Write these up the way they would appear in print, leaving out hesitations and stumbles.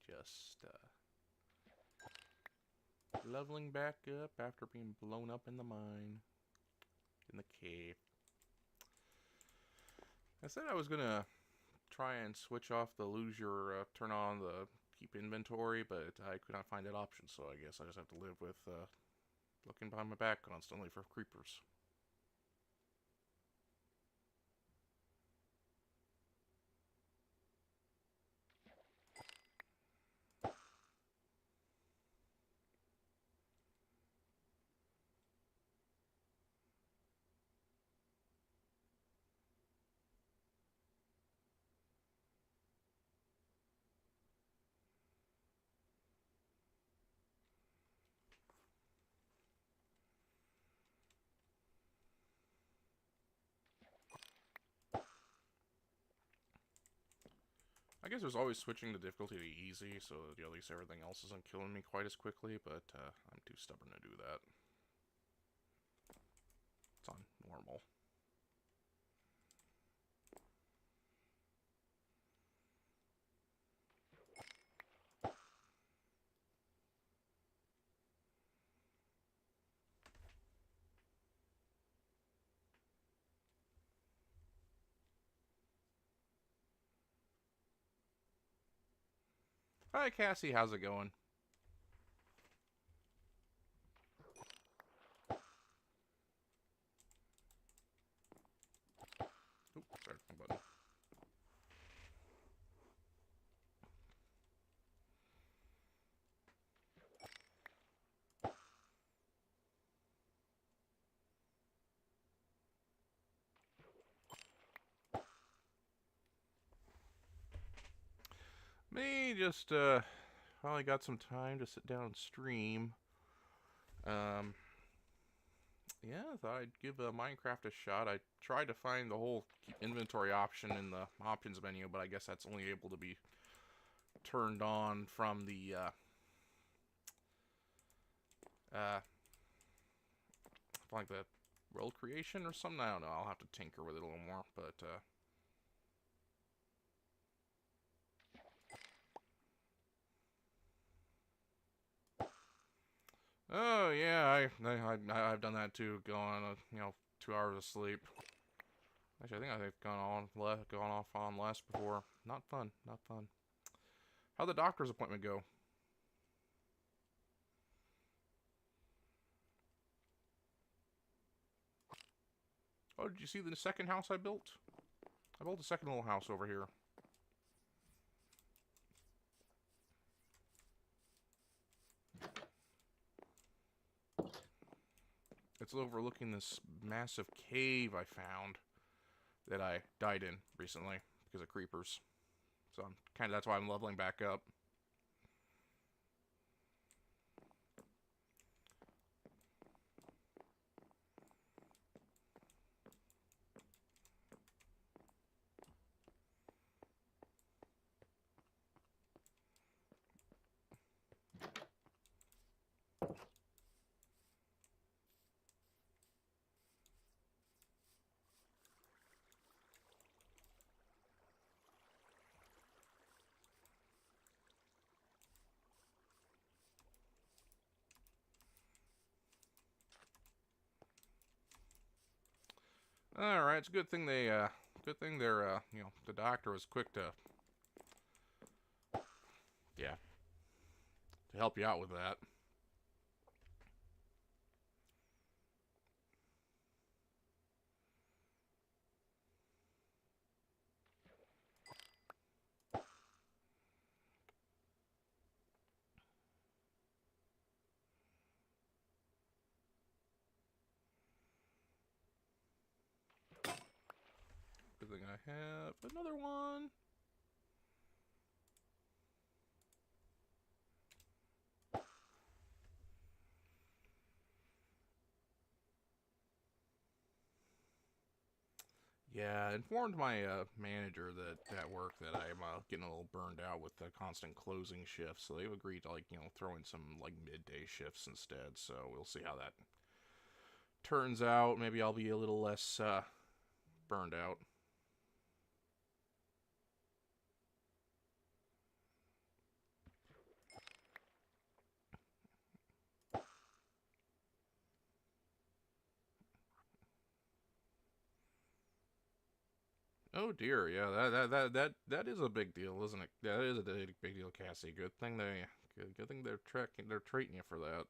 Just leveling back up after being blown up in the mine. In the cave. I said I was gonna try and switch off the turn on the keep inventory, but I could not find that option, so I guess I just have to live with looking behind my back constantly for creepers. I guess there's always switching the difficulty to easy, so that at least everything else isn't killing me quite as quickly, but I'm too stubborn to do that. It's on normal. Hi, Cassie. How's it going? Oop, sorry, wrong button. Me just finally got some time to sit down and stream. Um, yeah, I thought I'd give Minecraft a shot. I tried to find the whole keep inventory option in the options menu, but I guess that's only able to be turned on from the like the world creation or something. I don't know. I'll have to tinker with it a little more, but oh yeah, I've done that too. Go on, 2 hours of sleep. Actually, I think I've gone off on less before. Not fun, not fun. How'd the doctor's appointment go? Oh, did you see the second house I built? I built a second little house over here. It's overlooking this massive cave I found that I died in recently because of creepers. So that's why I'm leveling back up. All right, it's a good thing they're, the doctor was quick to, yeah, to help you out with that. Good thing I have another one. Yeah, I informed my manager that at work that I'm getting a little burned out with the constant closing shifts, so they've agreed to throw in some midday shifts instead. So we'll see how that turns out. Maybe I'll be a little less burned out. Oh dear, yeah, that is a big deal, isn't it? That is a big deal, Cassie. Good thing they're treating you for that.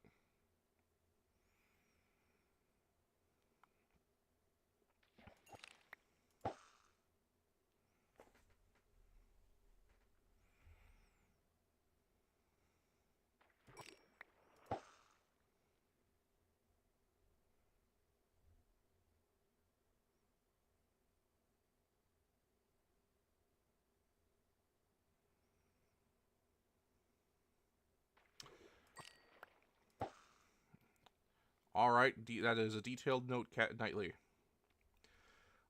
All right, that is a detailed note, Knightley.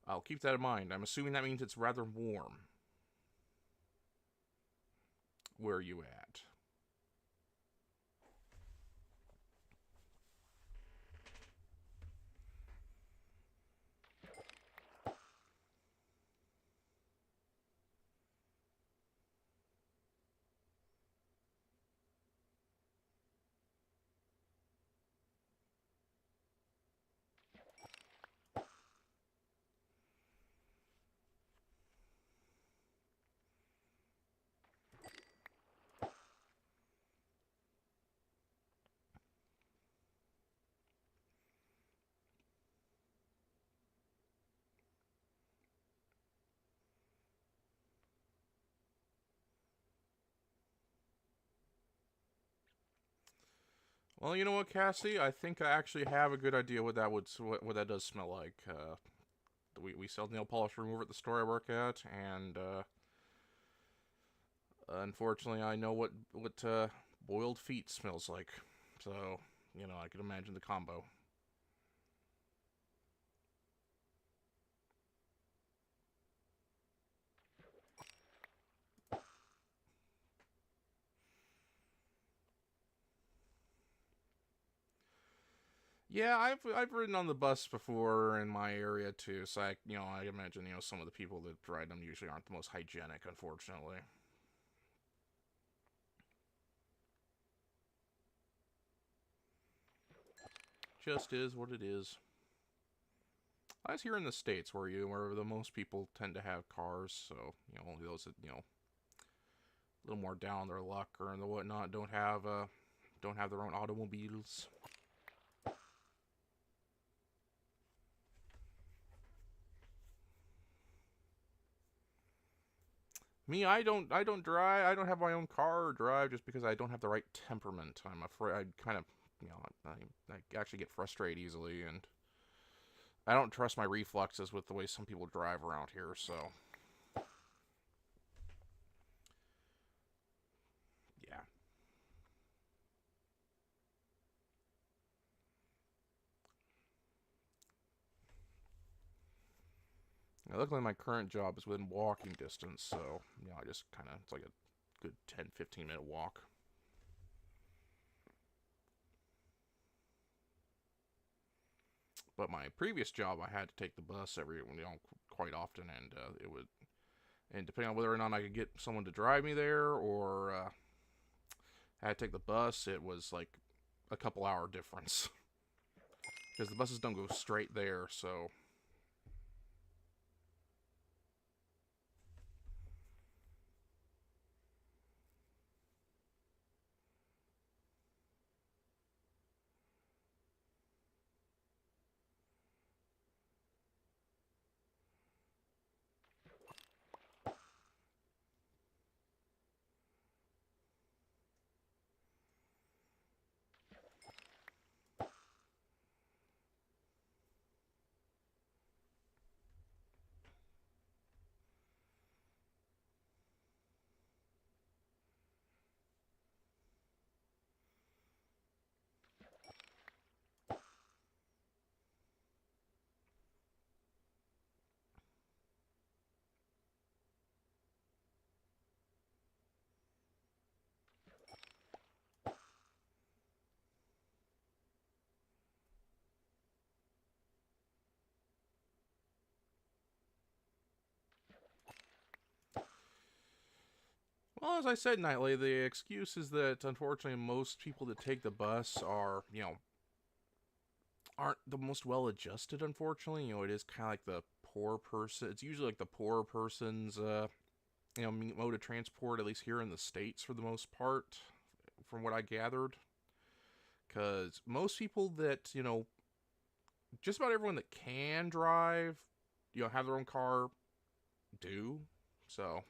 I'll keep that in mind. I'm assuming that means it's rather warm. Where are you at? Well, you know what, Cassie? I think I actually have a good idea what that does smell like. We sell nail polish remover at the store I work at, and unfortunately, I know what boiled feet smells like. So I can imagine the combo. Yeah, I've ridden on the bus before in my area too, so I imagine some of the people that ride them usually aren't the most hygienic, unfortunately. Just is what it is. I was here in the States where the most people tend to have cars, so only those that a little more down their luck or and the whatnot don't have their own automobiles. Me, I don't drive. I don't have my own car or drive just because I don't have the right temperament. I'm afraid I kind of I actually get frustrated easily, and I don't trust my reflexes with the way some people drive around here. So yeah. Now, luckily, my current job is within walking distance, so I just kind of it's like a good 10-15 minute walk. But my previous job, I had to take the bus quite often, and depending on whether or not I could get someone to drive me there or I had to take the bus, it was like a couple hour difference because the buses don't go straight there. So well, as I said, Nightly, the excuse is that unfortunately most people that take the bus are aren't the most well adjusted. Unfortunately, it is kind of like the poor person. It's usually like the poor person's, mode of transport, at least here in the States for the most part, from what I gathered. Because most people that, just about everyone that can drive, have their own car, do. So,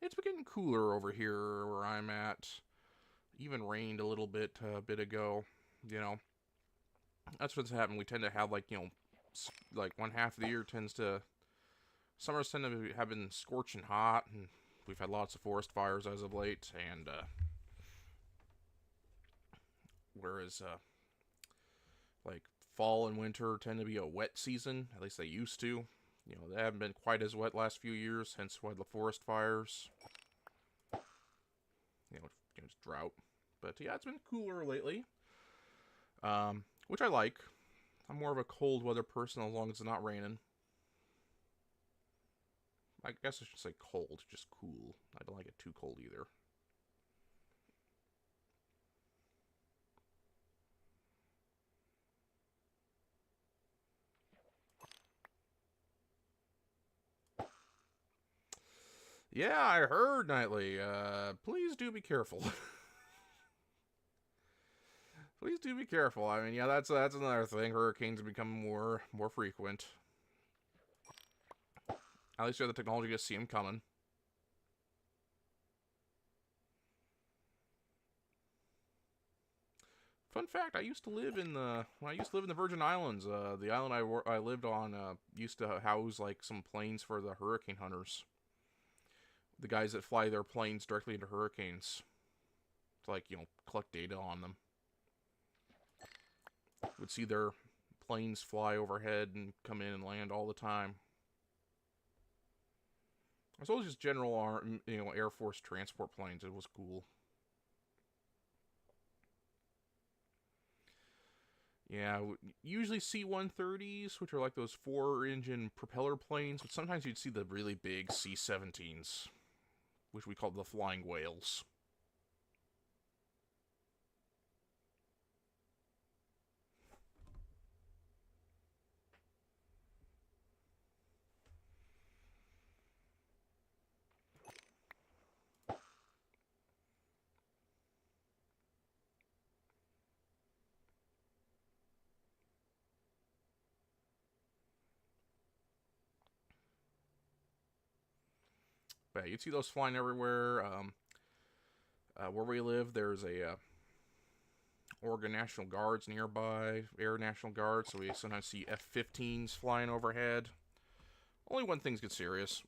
it's been getting cooler over here where I'm at. Even rained a little bit a bit ago. You know, that's what's happened. We tend to have like one half of the year tends to summers tend to have been scorching hot, and we've had lots of forest fires as of late. And whereas like fall and winter tend to be a wet season, at least they used to. They haven't been quite as wet last few years, hence why the forest fires. It's drought. But yeah, it's been cooler lately, which I like. I'm more of a cold weather person as long as it's not raining. I guess I should say cold, just cool. I don't like it too cold either. Yeah, I heard, Nightly. Please do be careful. Please do be careful. I mean, yeah, that's another thing. Hurricanes become more frequent. At least you have the technology to see them coming. Fun fact: I used to live in the Virgin Islands. The island I lived on used to house like some planes for the hurricane hunters. The guys that fly their planes directly into hurricanes to collect data on them. Would see their planes fly overhead and come in and land all the time. As well as just general, Air Force transport planes. It was cool. Yeah, usually C-130s, which are like those 4-engine propeller planes, but sometimes you'd see the really big C-17s, which we call the flying whales. But you'd see those flying everywhere. Where we live, there's a Oregon National Guards nearby, Air National Guard, so we sometimes see F-15s flying overhead. Only when things get serious.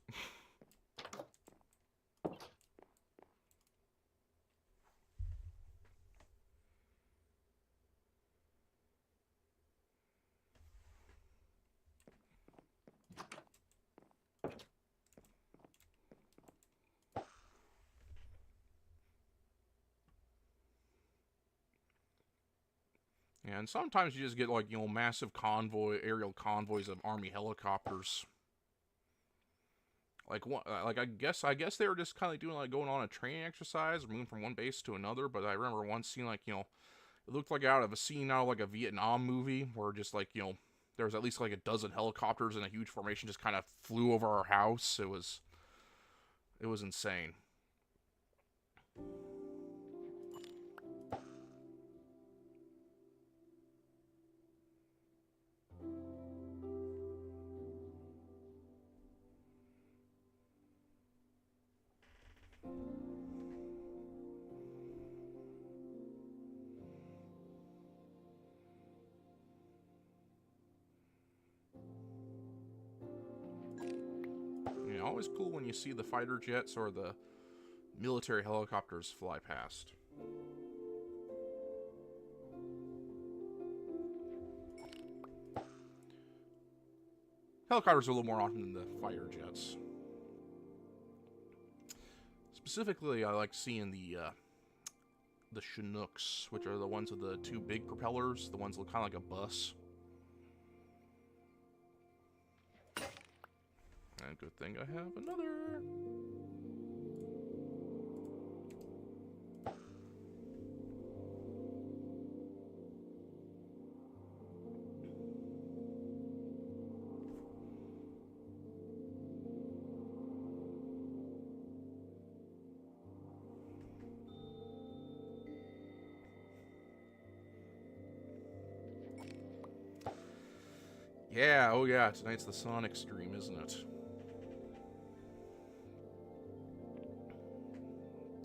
And sometimes you just get massive aerial convoys of Army helicopters. I guess they were just kind of doing going on a training exercise, moving from one base to another. But I remember once seeing it looked like out of a scene out of like a Vietnam movie where just there was at least like a dozen helicopters in a huge formation just kind of flew over our house. It was insane. Always cool when you see the fighter jets or the military helicopters fly past. Helicopters are a little more often than the fighter jets. Specifically, I like seeing the Chinooks, which are the ones with the two big propellers, the ones that look kind of like a bus. And good thing I have another. Yeah, oh yeah, tonight's the Sonic stream, isn't it?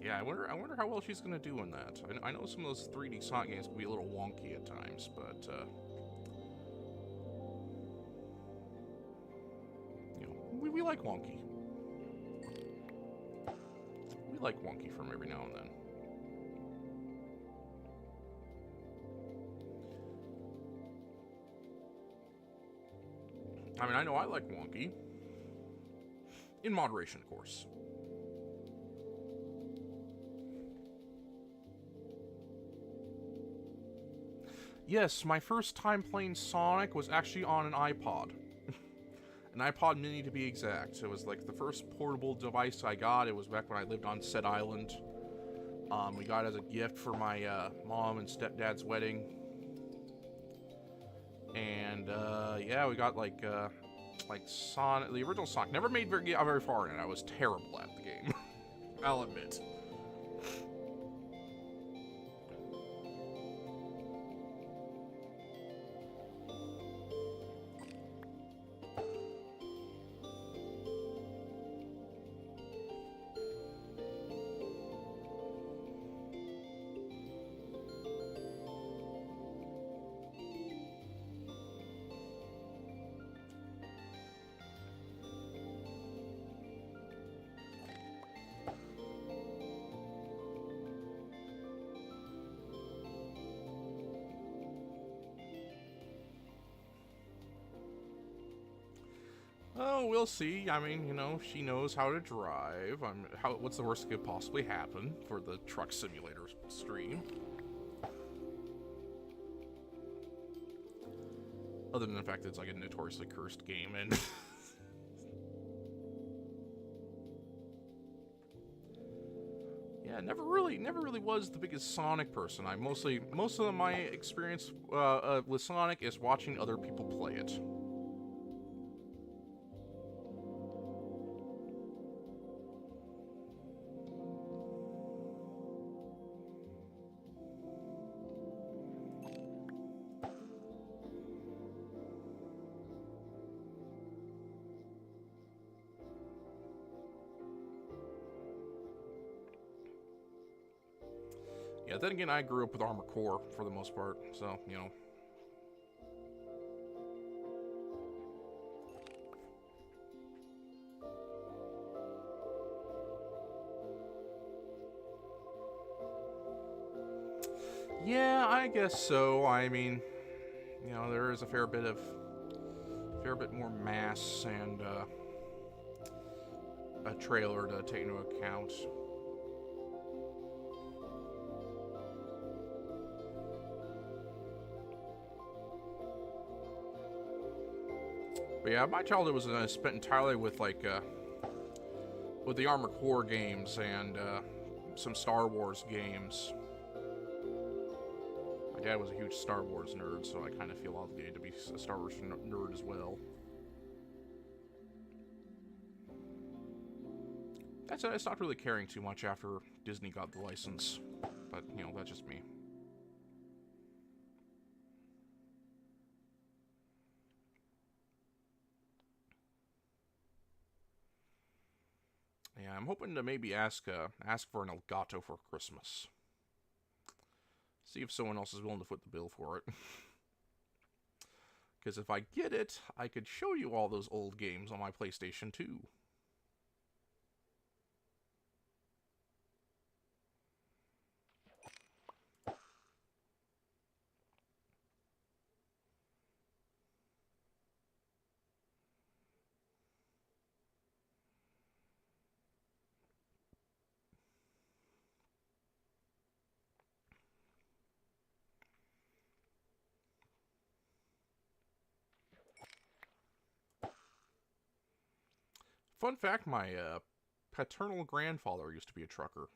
Yeah, I wonder how well she's gonna do in that. I know some of those 3D Sonic games can be a little wonky at times, but you know, we like wonky. We like wonky from every now and then. I mean, I know I like wonky. In moderation, of course. Yes, my first time playing Sonic was actually on an iPod. An iPod Mini to be exact. It was like the first portable device I got. It was back when I lived on said island. We got it as a gift for my mom and stepdad's wedding. And yeah, we got like Sonic, the original Sonic. Never made very far in it. I was terrible at the game. I'll admit. Oh, we'll see. I mean, you know, she knows how to drive. What's the worst that could possibly happen for the truck simulator stream? Other than the fact that it's like a notoriously cursed game, and yeah, never really was the biggest Sonic person. Most of my experience with Sonic is watching other people play it. Yeah, then again, I grew up with Armored Core for the most part, so, you know. Yeah, I guess so. I mean, you know, there is a fair bit more mass and a trailer to take into account. But yeah, my childhood was spent entirely with like with the Armored Core games and some Star Wars games. My dad was a huge Star Wars nerd, so I kind of feel obligated to be a Star Wars nerd as well. I stopped really caring too much after Disney got the license, but you know, that's just me. Yeah, I'm hoping to maybe ask for an Elgato for Christmas. See if someone else is willing to foot the bill for it. Because if I get it, I could show you all those old games on my PlayStation 2. Fun fact, my paternal grandfather used to be a trucker.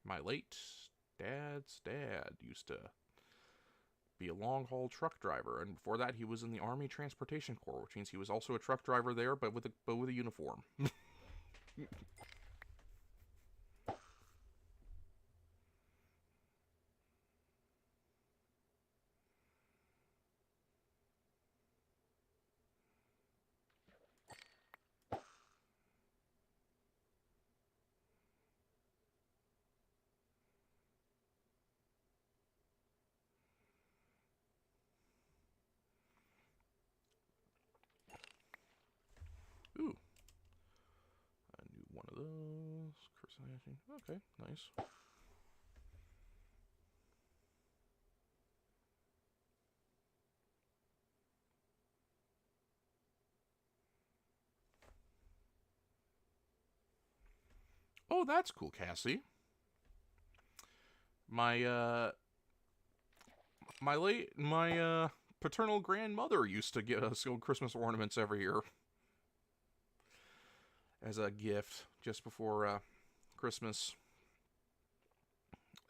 My late dad's dad used to be a long-haul truck driver, and before that he was in the Army Transportation Corps, which means he was also a truck driver there, but with a uniform. Ooh, a new one of those. Okay, nice. Oh, that's cool, Cassie. My my paternal grandmother used to get us gold Christmas ornaments every year as a gift just before Christmas.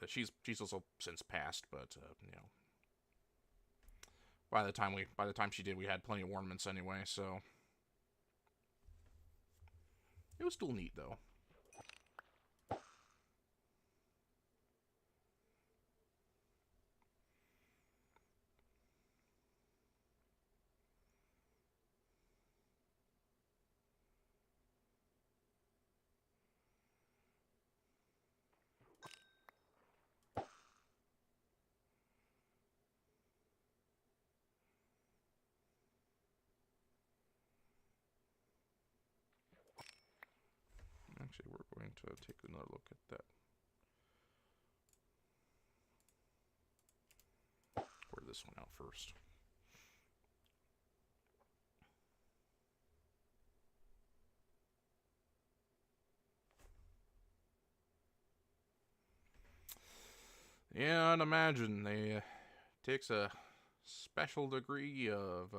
She's also since passed, but you know, by the time she did, we had plenty of ornaments anyway. So it was still neat though. Actually, we're going to take another look at that. Pour this one out first. Yeah, I'd imagine they takes a special degree of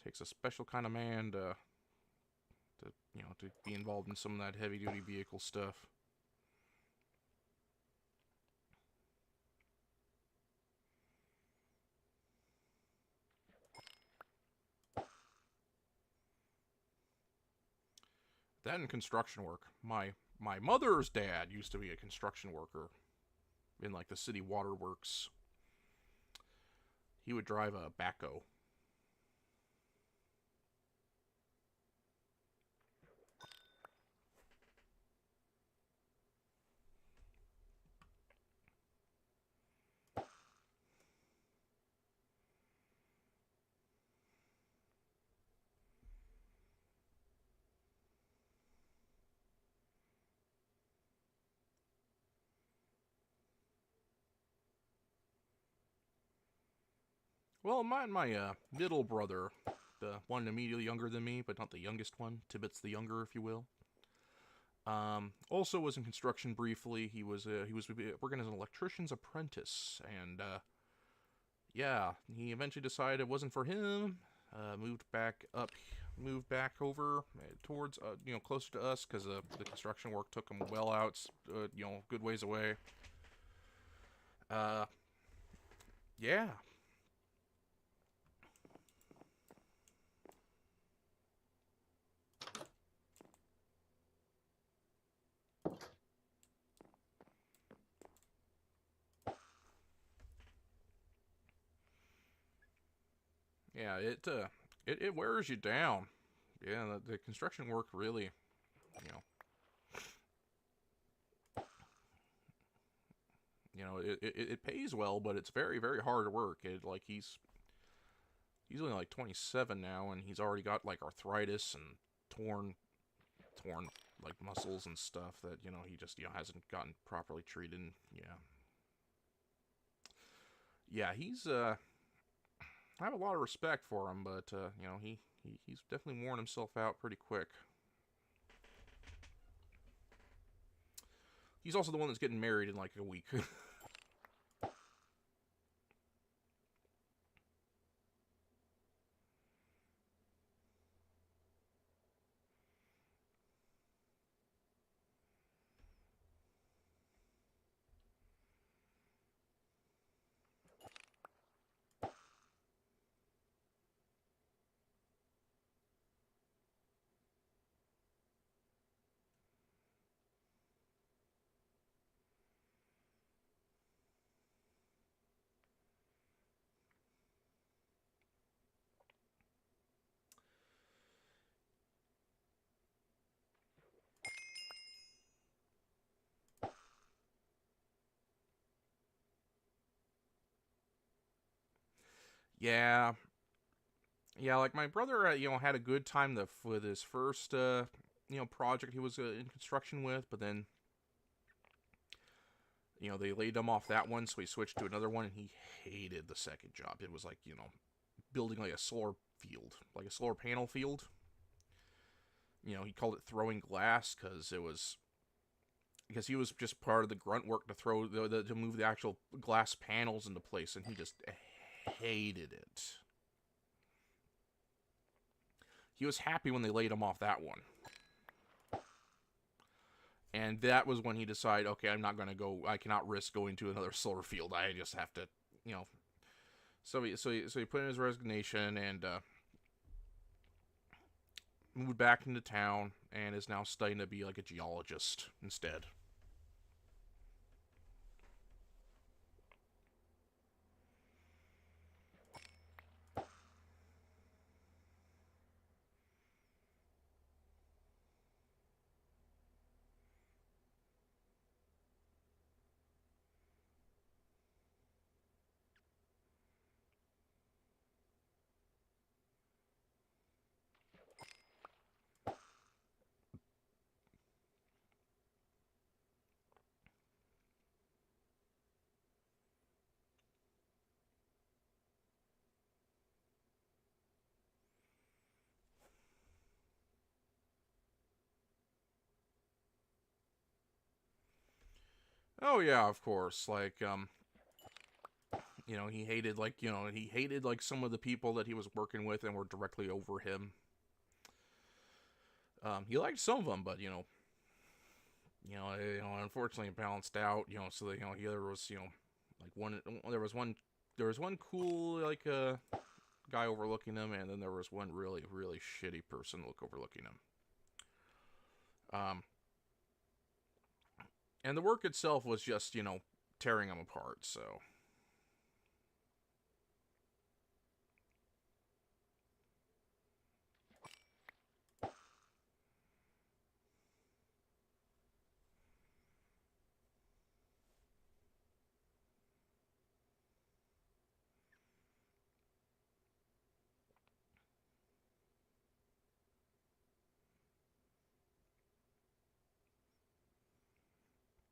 takes a special kind of man to you know, to be involved in some of that heavy duty vehicle stuff. That and construction work. My mother's dad used to be a construction worker in like the city waterworks. He would drive a backhoe. Well, my middle brother, the one immediately younger than me, but not the youngest one, Tibbet's the younger, if you will. Also was in construction briefly. He was working as an electrician's apprentice, and yeah, he eventually decided it wasn't for him. Moved back over towards you know, closer to us because the construction work took him well out, you know, good ways away. Uh, yeah. Yeah, it wears you down. Yeah, the construction work really, it pays well, but it's very very hard work. He's only like 27 now, and he's already got like arthritis and torn like muscles and stuff that he just hasn't gotten properly treated. And, yeah, he's I have a lot of respect for him, but he's definitely worn himself out pretty quick. He's also the one that's getting married in like a week. Yeah, yeah. Like my brother, had a good time with his first, project he was in construction with, but then, they laid him off that one, so he switched to another one, and he hated the second job. It was like, building like a solar field, like a solar panel field. He called it throwing glass because he was just part of the grunt work to to move the actual glass panels into place, and he just hated it. He was happy when they laid him off that one. And that was when he decided, okay, I'm not going to go. I cannot risk going to another solar field. I just have to, you know. So he put in his resignation and moved back into town and is now studying to be like a geologist instead. Oh yeah, of course. Like he hated like some of the people that he was working with and were directly over him. He liked some of them, but unfortunately it balanced out. So that, there was like one there was one cool like guy overlooking him, and then there was one really really shitty person overlooking him. Um, and the work itself was just tearing him apart. So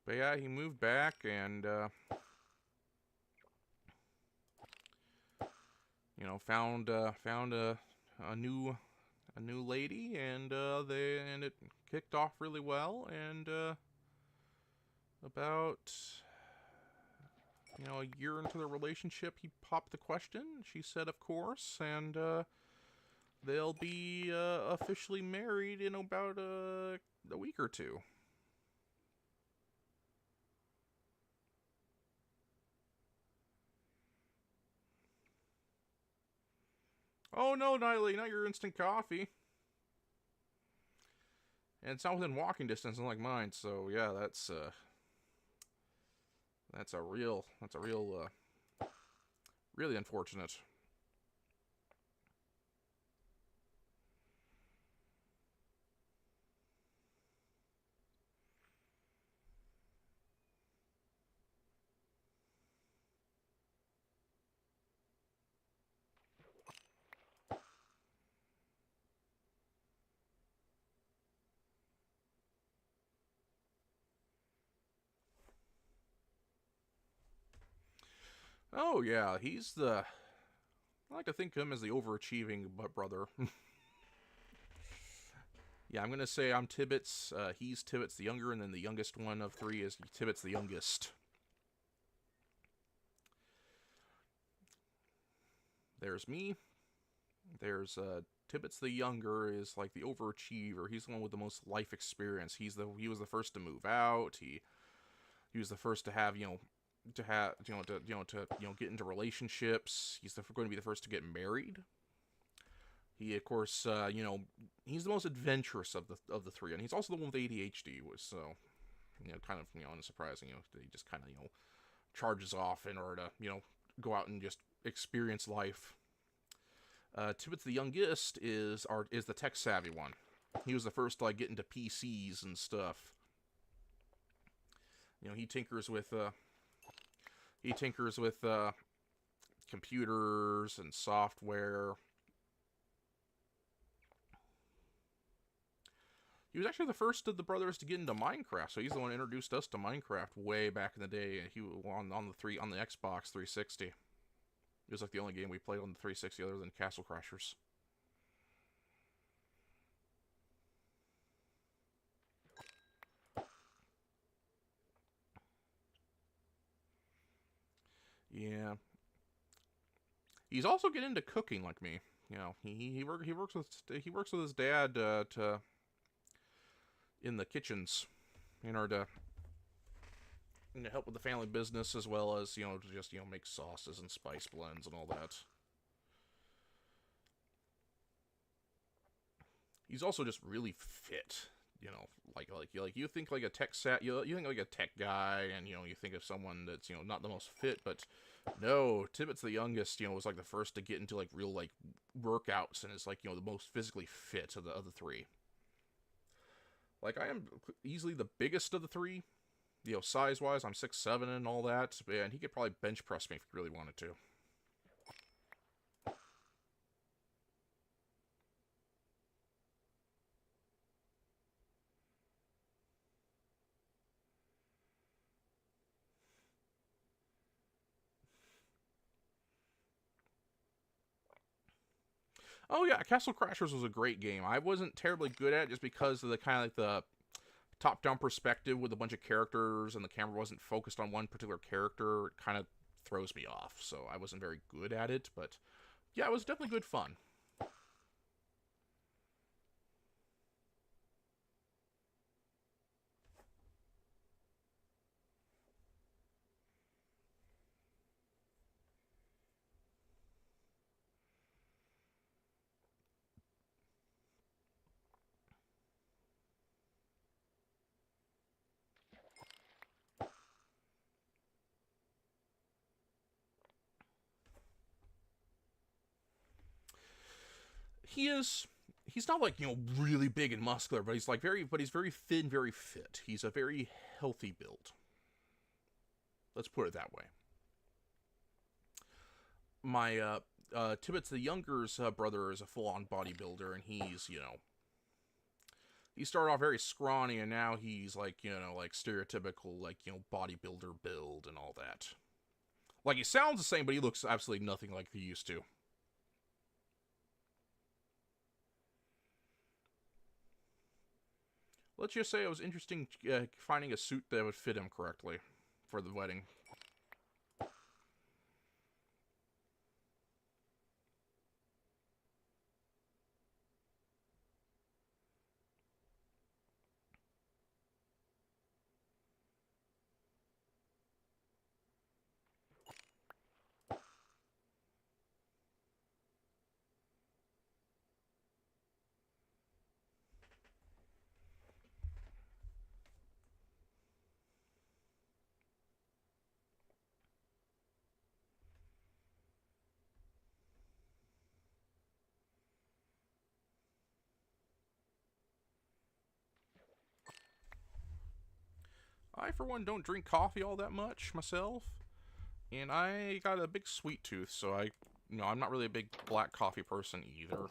but yeah, he moved back and found a new lady, and it kicked off really well. And about a year into the relationship, he popped the question. She said, "Of course," and they'll be officially married in about a week or two. Oh no, Niley, not your instant coffee. And it's not within walking distance, unlike mine. So yeah, that's a real really unfortunate. Oh yeah, I like to think of him as the overachieving brother. Yeah, I'm gonna say I'm Tibbets. He's Tibbets the younger, and then the youngest one of three is Tibbets the youngest. There's me. There's Tibbets the younger is like the overachiever. He's the one with the most life experience. He was the first to move out. He was the first to have get into relationships. Going to be the first to get married. He, of course, he's the most adventurous of the three, and he's also the one with ADHD. So, kind of, unsurprising. He just kind of, charges off in order to, go out and just experience life. Tibbets the youngest is the tech savvy one. He was the first to like get into PCs and stuff. He tinkers with computers and software. He was actually the first of the brothers to get into Minecraft, so he's the one who introduced us to Minecraft way back in the day. He on the Xbox 360. It was like the only game we played on the 360 other than Castle Crashers. Yeah. He's also getting into cooking like me. You know, he works with his dad to in the kitchens in order to help with the family business, as well as, to just, make sauces and spice blends and all that. He's also just really fit. Like you think like a you think like a tech guy, and you think of someone that's not the most fit, but no, Tibbet's the youngest. Was like the first to get into like real like workouts, and is like the most physically fit of the three. Like I am easily the biggest of the three. Size wise, I'm 6'7" and all that, and he could probably bench press me if he really wanted to. Oh yeah, Castle Crashers was a great game. I wasn't terribly good at it just because of the kind of like the top-down perspective with a bunch of characters, and the camera wasn't focused on one particular character. It kind of throws me off, so I wasn't very good at it. But yeah, it was definitely good fun. He's not like really big and muscular, but he's very thin, very fit. He's a very healthy build. Let's put it that way. My Tibbet's the younger's brother is a full-on bodybuilder, and he's he started off very scrawny, and now he's like like stereotypical like bodybuilder build and all that. Like he sounds the same, but he looks absolutely nothing like he used to. Let's just say it was interesting finding a suit that would fit him correctly for the wedding. I, for one, don't drink coffee all that much myself, and I got a big sweet tooth, so I'm not really a big black coffee person either.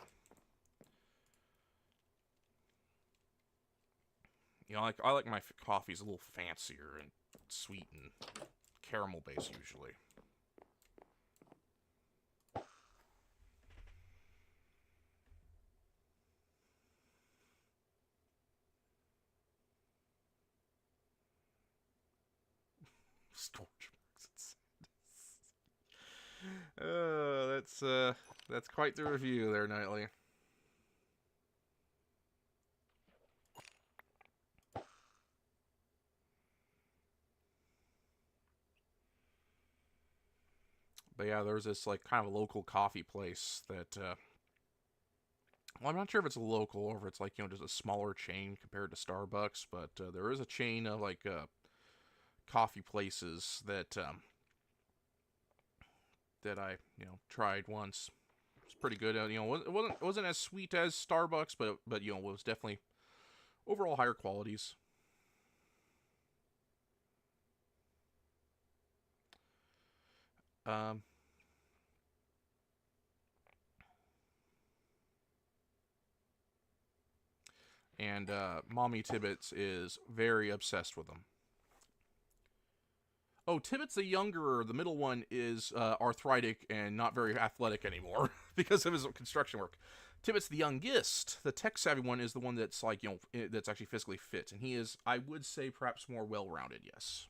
I like my coffees a little fancier and sweet and caramel based usually. Storage marks. That's quite the review there, Knightley. But yeah, there's this like kind of a local coffee place that well, I'm not sure if it's local or if it's like just a smaller chain compared to Starbucks, but there is a chain of like coffee places that that I tried once. It's pretty good. It wasn't as sweet as Starbucks, but it was definitely overall higher qualities. Um, And Mommy Tibbets is very obsessed with them. Oh, Tibbets the younger, the middle one, is arthritic and not very athletic anymore because of his construction work. Tibbets the youngest, the tech-savvy one, is the one that's like, that's actually physically fit. And he is, I would say, perhaps more well-rounded, yes.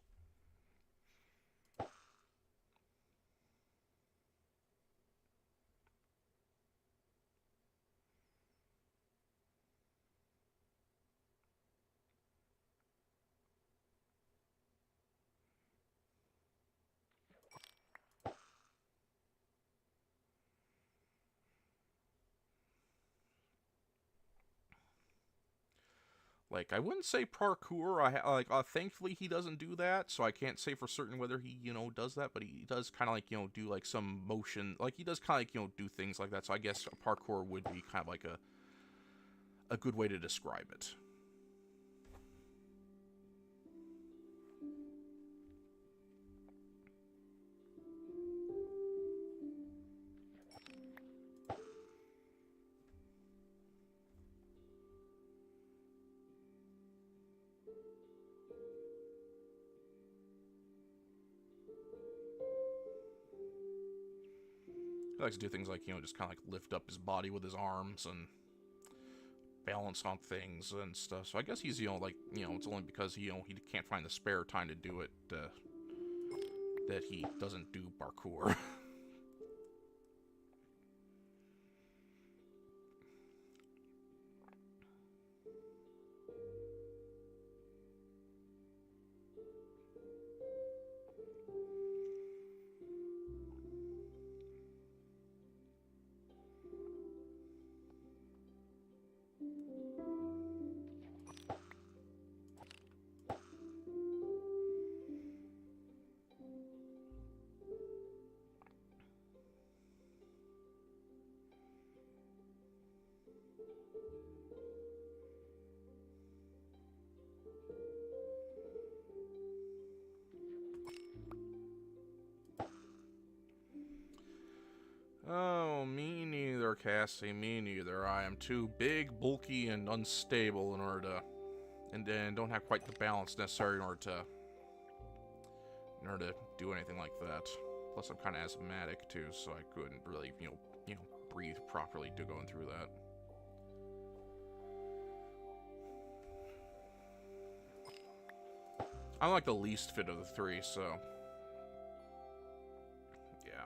Like, I wouldn't say parkour. Thankfully he doesn't do that, so I can't say for certain whether he, does that. But he does kind of like, do like some motion. Like he does kind of like, do things like that. So I guess parkour would be kind of like a good way to describe it. He likes to do things like, just kind of like lift up his body with his arms and balance on things and stuff. So I guess he's, it's only because he can't find the spare time to do it that he doesn't do parkour. Oh, me neither, Cassie, me neither. I am too big, bulky, and unstable in order to, and then don't have quite the balance necessary in order to do anything like that. Plus, I'm kind of asthmatic too, so I couldn't really, breathe properly to going through that. I'm like the least fit of the three, so yeah.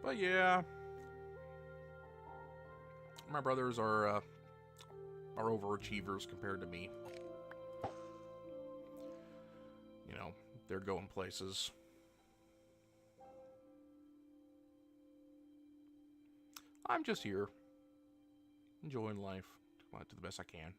But yeah, my brothers are overachievers compared to me. They're going places. I'm just here, enjoying life to the best I can.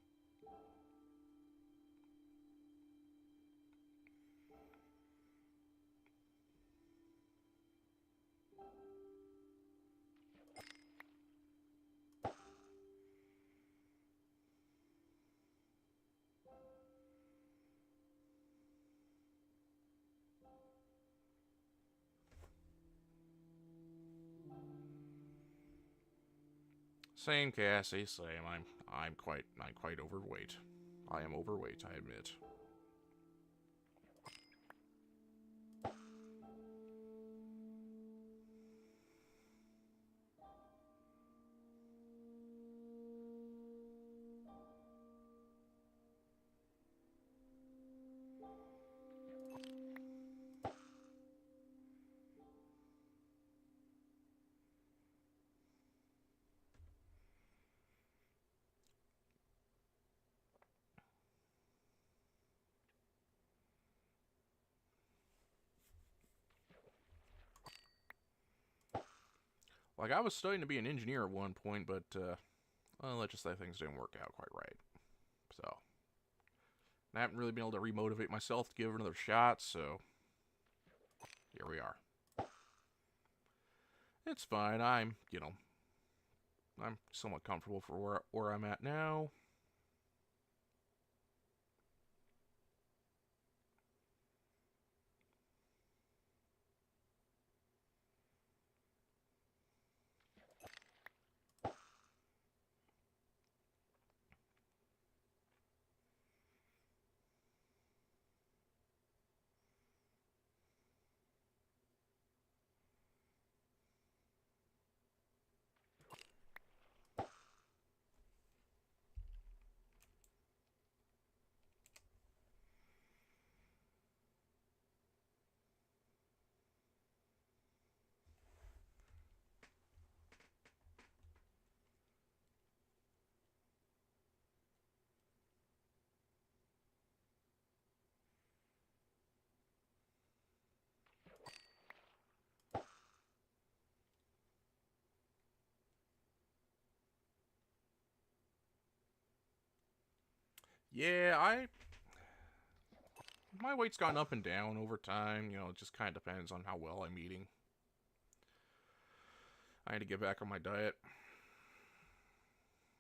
Same, Cassie. Same. I'm quite overweight. I am overweight, I admit. Like, I was studying to be an engineer at one point, but, well, let's just say things didn't work out quite right. So, I haven't really been able to remotivate myself to give it another shot, so here we are. It's fine. I'm somewhat comfortable for where I'm at now. Yeah, my weight's gone up and down over time. You know, it just kind of depends on how well I'm eating. I had to get back on my diet.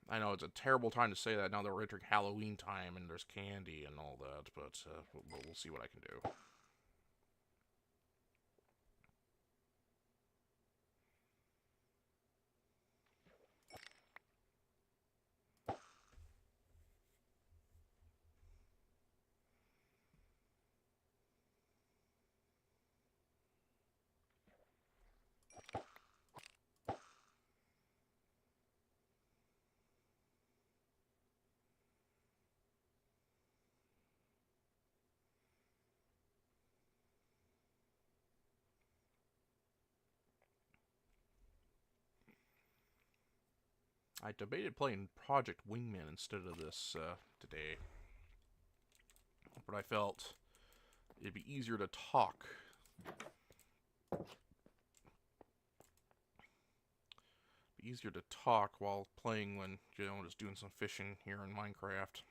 I know it's a terrible time to say that now that we're entering Halloween time and there's candy and all that, but we'll see what I can do. I debated playing Project Wingman instead of this today, but I felt it'd be easier to talk. Easier to talk while playing when, you know, just doing some fishing here in Minecraft.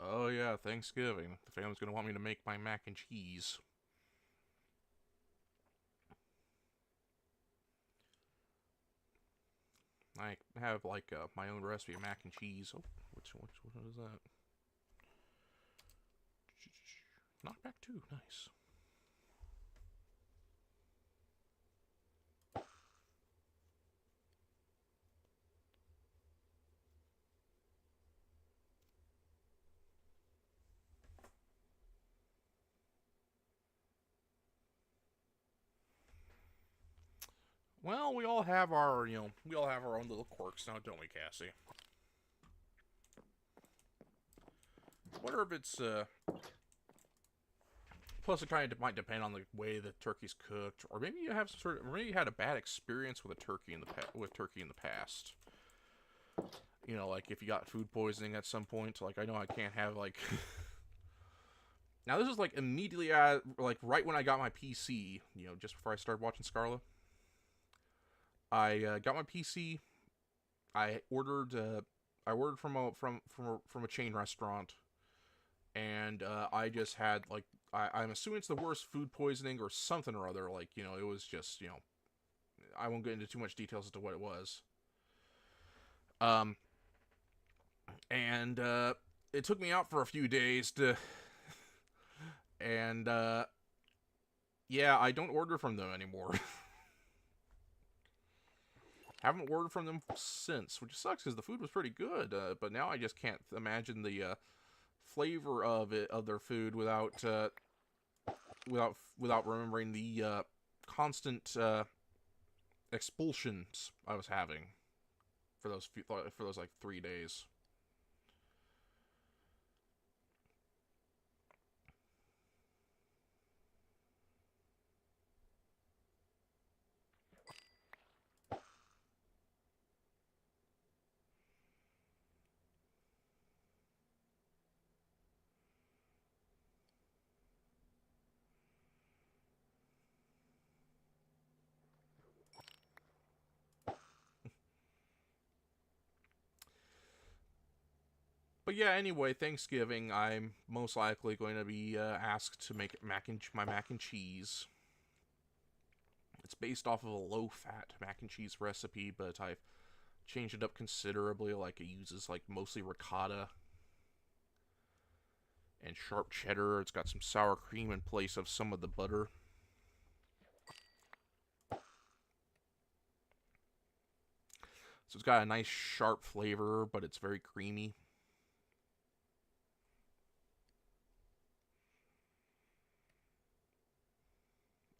Oh yeah, Thanksgiving. The family's gonna want me to make my mac and cheese. I have like my own recipe of mac and cheese. Oh, what is that? Knockback 2, nice. Well, we all have our, we all have our own little quirks now, don't we, Cassie? Wonder if it's, plus it kind of might depend on the way the turkey's cooked, or maybe you have maybe you had a bad experience with a turkey in the past. You know, like if you got food poisoning at some point, like I know I can't have like. Now this is like immediately like right when I got my PC, you know, just before I started watching Scarlet. I got my PC. I ordered from a chain restaurant, and I just had like I'm assuming it's the worst food poisoning or something or other. Like, you know, it was just, you know, I won't get into too much details as to what it was. And it took me out for a few days to, and yeah, I don't order from them anymore. Haven't ordered from them since, which sucks because the food was pretty good. But now I just can't imagine the flavor of their food without remembering the constant expulsions I was having for those like 3 days. But yeah, anyway, Thanksgiving, I'm most likely going to be asked to make my mac and cheese. It's based off of a low-fat mac and cheese recipe, but I've changed it up considerably. Like, it uses like mostly ricotta and sharp cheddar. It's got some sour cream in place of some of the butter. So it's got a nice sharp flavor, but it's very creamy.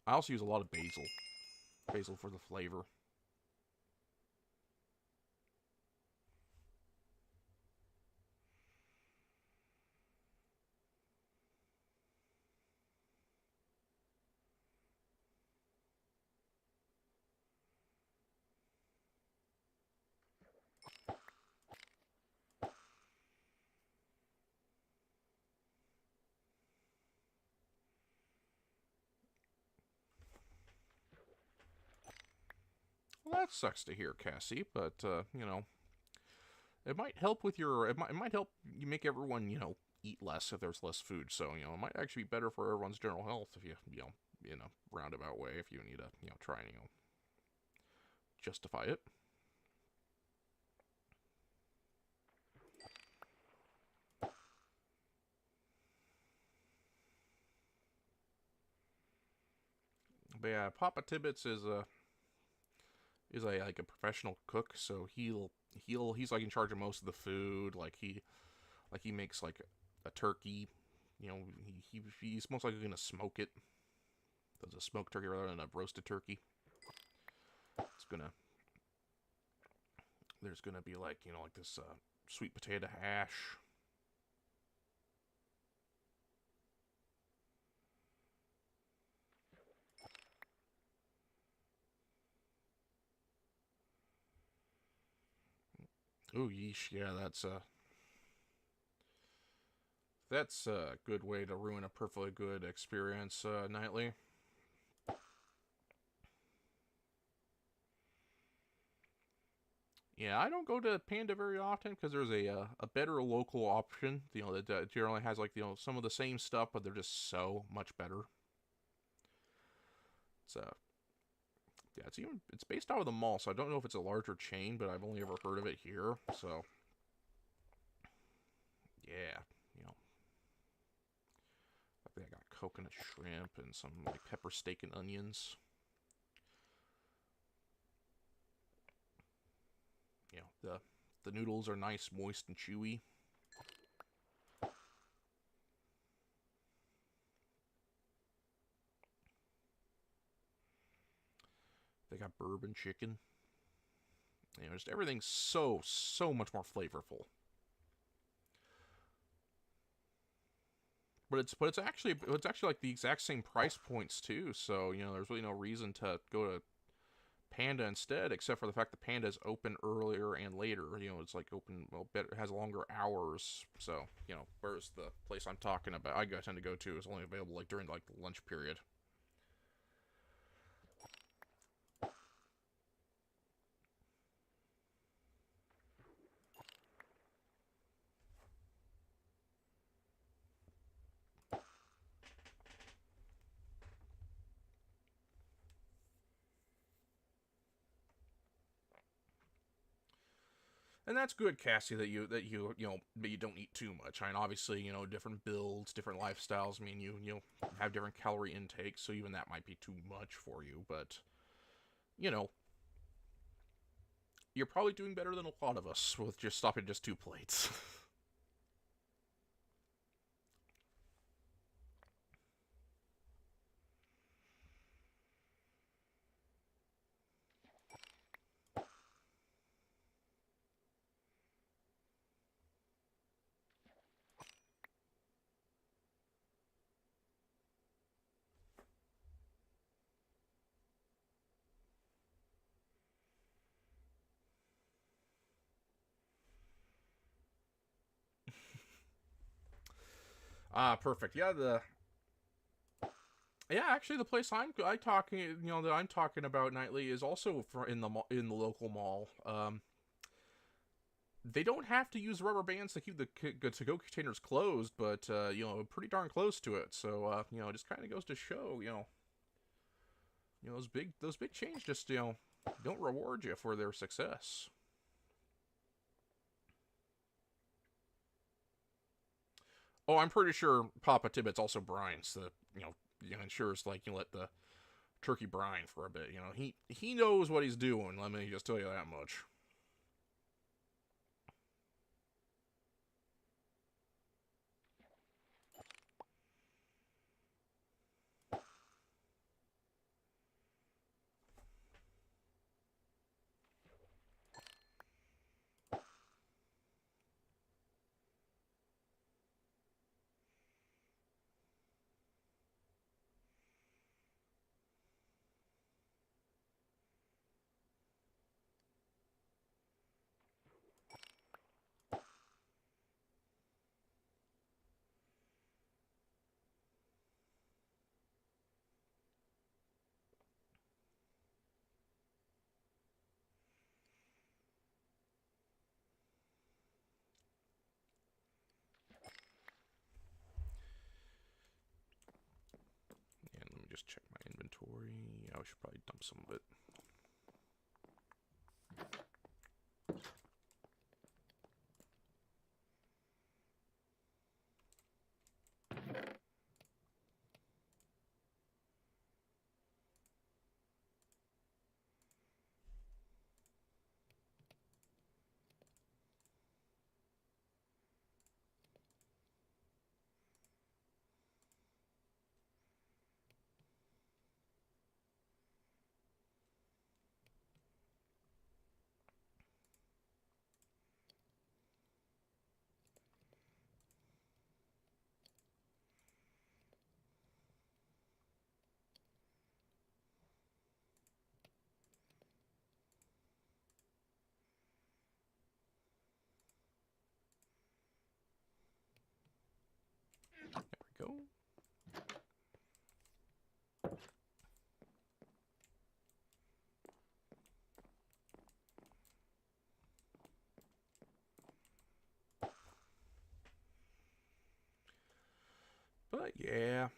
I also use a lot of basil. Basil for the flavor. Well, that sucks to hear, Cassie, but, you know, it might help with your. It might help you make everyone, you know, eat less if there's less food. So, you know, it might actually be better for everyone's general health if you know, in a roundabout way, if you need to, you know, try and, you know, justify it. But yeah, Papa Tibbets is a like a professional cook, so he's like in charge of most of the food. He makes like a turkey. You know, he's most likely gonna smoke it. Does a smoked turkey rather than a roasted turkey. It's gonna There's gonna be like, you know, like this sweet potato hash. Ooh, yeesh, yeah, that's a good way to ruin a perfectly good experience nightly. Yeah, I don't go to Panda very often because there's a better local option. You know, that generally has like, you know, some of the same stuff, but they're just so much better. So yeah, it's based out of the mall, so I don't know if it's a larger chain, but I've only ever heard of it here. So yeah, you know, I think I got coconut shrimp and some like pepper steak and onions. You know, the noodles are nice, moist, and chewy. They got bourbon chicken. You know, just everything's so much more flavorful. But it's actually like the exact same price points too. So you know, there's really no reason to go to Panda instead, except for the fact that Panda is open earlier and later. You know, it's like open, well, better, has longer hours. So you know, whereas the place I'm talking about, I tend to go to, is only available like during like the lunch period. And that's good, Cassie. You know, but you don't eat too much. I mean, obviously, you know, different builds, different lifestyles mean you know, have different calorie intakes. So even that might be too much for you. But you know, you're probably doing better than a lot of us with just stopping just 2 plates. Ah, perfect. Yeah, actually, the place that I'm talking about nightly is also in the local mall. They don't have to use rubber bands to keep the to-go containers closed, but pretty darn close to it. So it just kind of goes to show, those big chains just don't reward you for their success. Oh, I'm pretty sure Papa Tibbet's also brines. Ensures like you let the turkey brine for a bit. He knows what he's doing. Let me just tell you that much. And let me just check my inventory. I should probably dump some of it. There we go. But yeah.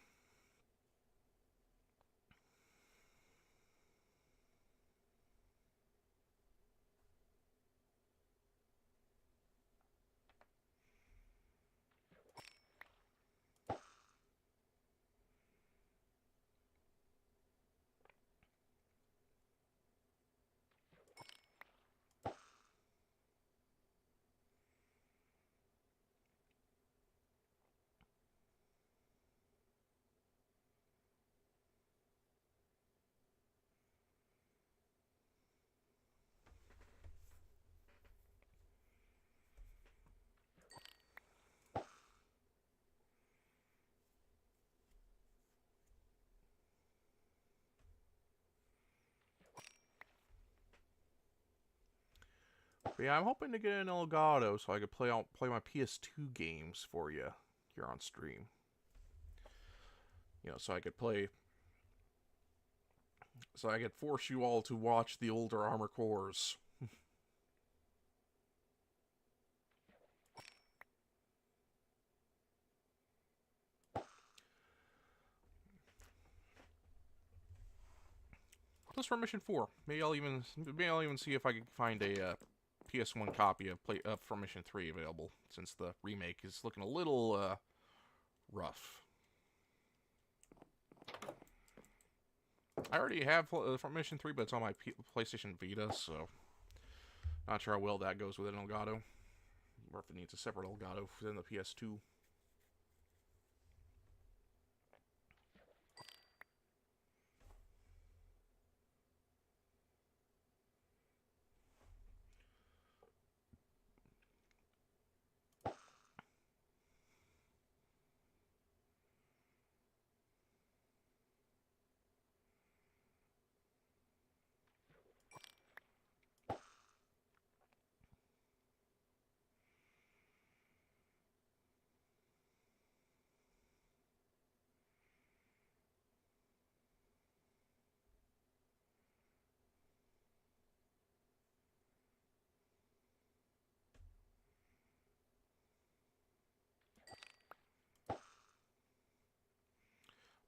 But yeah, I'm hoping to get an Elgato so I could play my PS2 games for you here on stream. So I could play. So I could force you all to watch the older Armored Cores. Plus for Mission 4. Maybe I'll even see if I can find a PS1 copy of for Mission 3 available, since the remake is looking a little rough. I already have from Mission 3, but it's on my PlayStation Vita, so not sure how well that goes with an Elgato, or if it needs a separate Elgato within the PS2.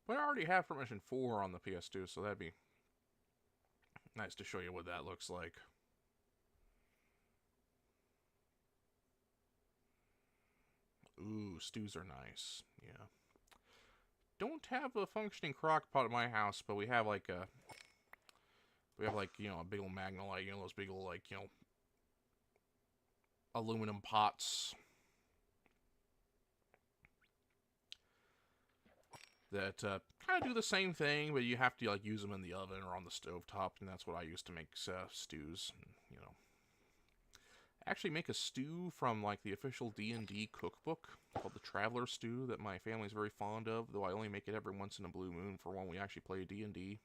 But I already have Permission 4 on the PS2, so that'd be nice to show you what that looks like. Ooh, stews are nice. Yeah. Don't have a functioning crock pot at my house, but we have like a... We have like, you know, a big old Magnolite, you know, those big old, like, you know, aluminum pots that kind of do the same thing, but you have to like use them in the oven or on the stovetop, and that's what I use to make stews. You know, actually make a stew from like the official D&D cookbook called the Traveler Stew that my family's very fond of, though I only make it every once in a blue moon for when we actually play D&D.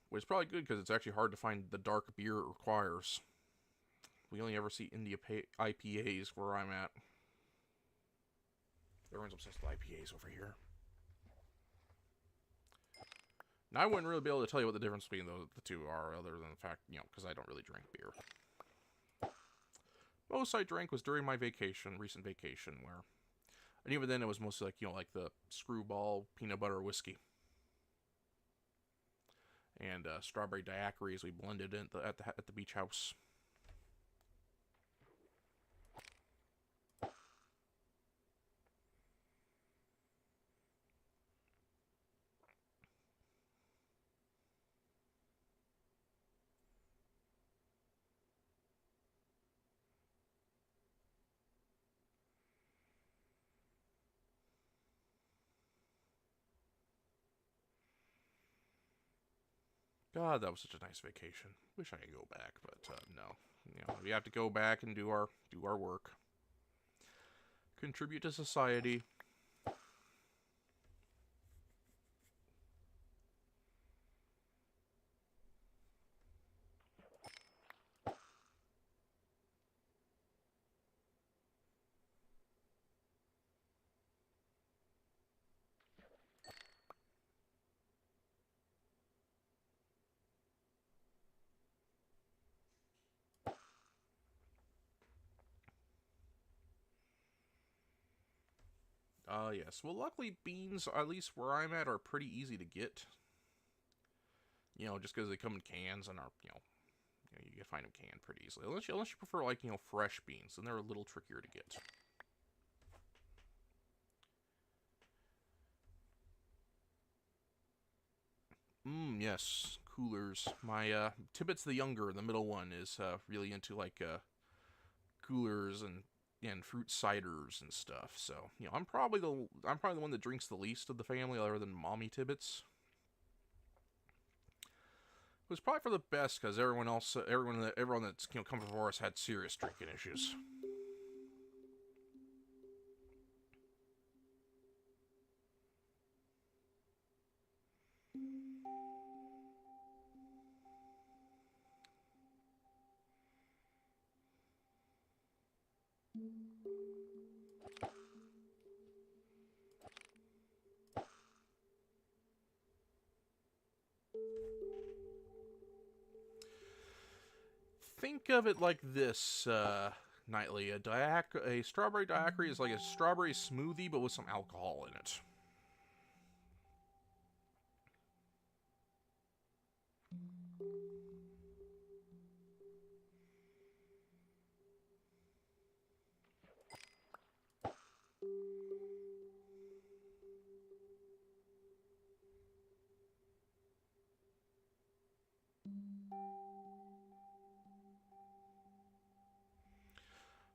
Which is probably good because it's actually hard to find the dark beer it requires. We only ever see India IPAs where I'm at. Everyone's obsessed with IPAs over here. Now, I wouldn't really be able to tell you what the difference between the two are, other than the fact, you know, because I don't really drink beer. Most I drank was during my vacation, recent vacation, where... And even then, it was mostly like, you know, like the Screwball peanut butter whiskey. And strawberry daiquiris we blended in at the beach house. God, that was such a nice vacation. Wish I could go back, but no. You know, we have to go back and do our work. Contribute to society. Yes. Well, luckily, beans, at least where I'm at, are pretty easy to get. You know, just because they come in cans and are, you can find them canned pretty easily. Unless you prefer, like, you know, fresh beans, then they're a little trickier to get. Yes. Coolers. My, Tibbet's the younger, the middle one, is, really into, like, coolers and fruit ciders and stuff. So, you know, I'm probably the one that drinks the least of the family, other than Mommy Tibbetts. It was probably for the best because everyone that's come before us had serious drinking issues. Think of it like this, Nightly. A strawberry daiquiri is like a strawberry smoothie, but with some alcohol in it.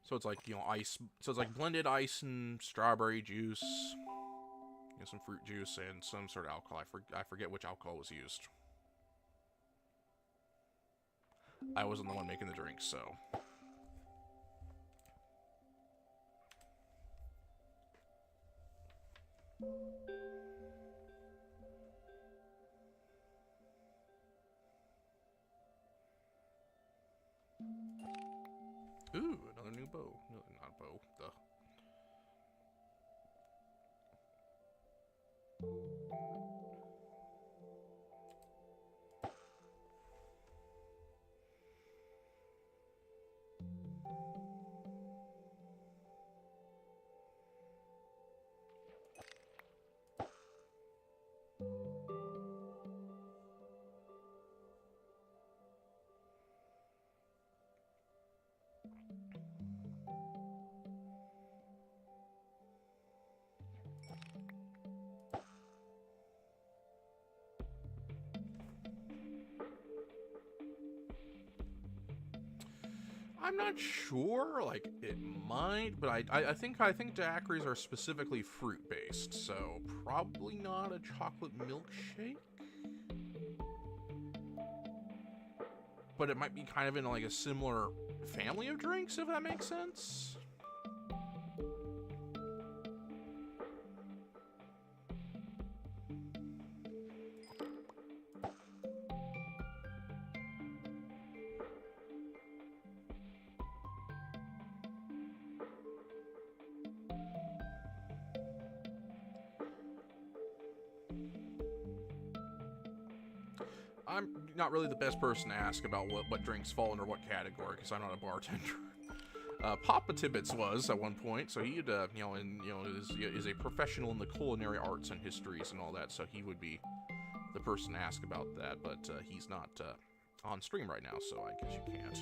So it's like, you know, ice. So it's like blended ice and strawberry juice, you know, some fruit juice, and some sort of alcohol. I forget which alcohol was used. I wasn't the one making the drink, so. Ooh, another new bow. No, not bow. The. I'm not sure. Like, it might, but I think daiquiris are specifically fruit based, so probably not a chocolate milkshake. But it might be kind of in like a similar family of drinks, if that makes sense. I'm not really the best person to ask about what drinks fall under what category, because I'm not a bartender. Papa Tibbets was at one point, so he'd is a professional in the culinary arts and histories and all that, so he would be the person to ask about that. But he's not on stream right now, so I guess you can't.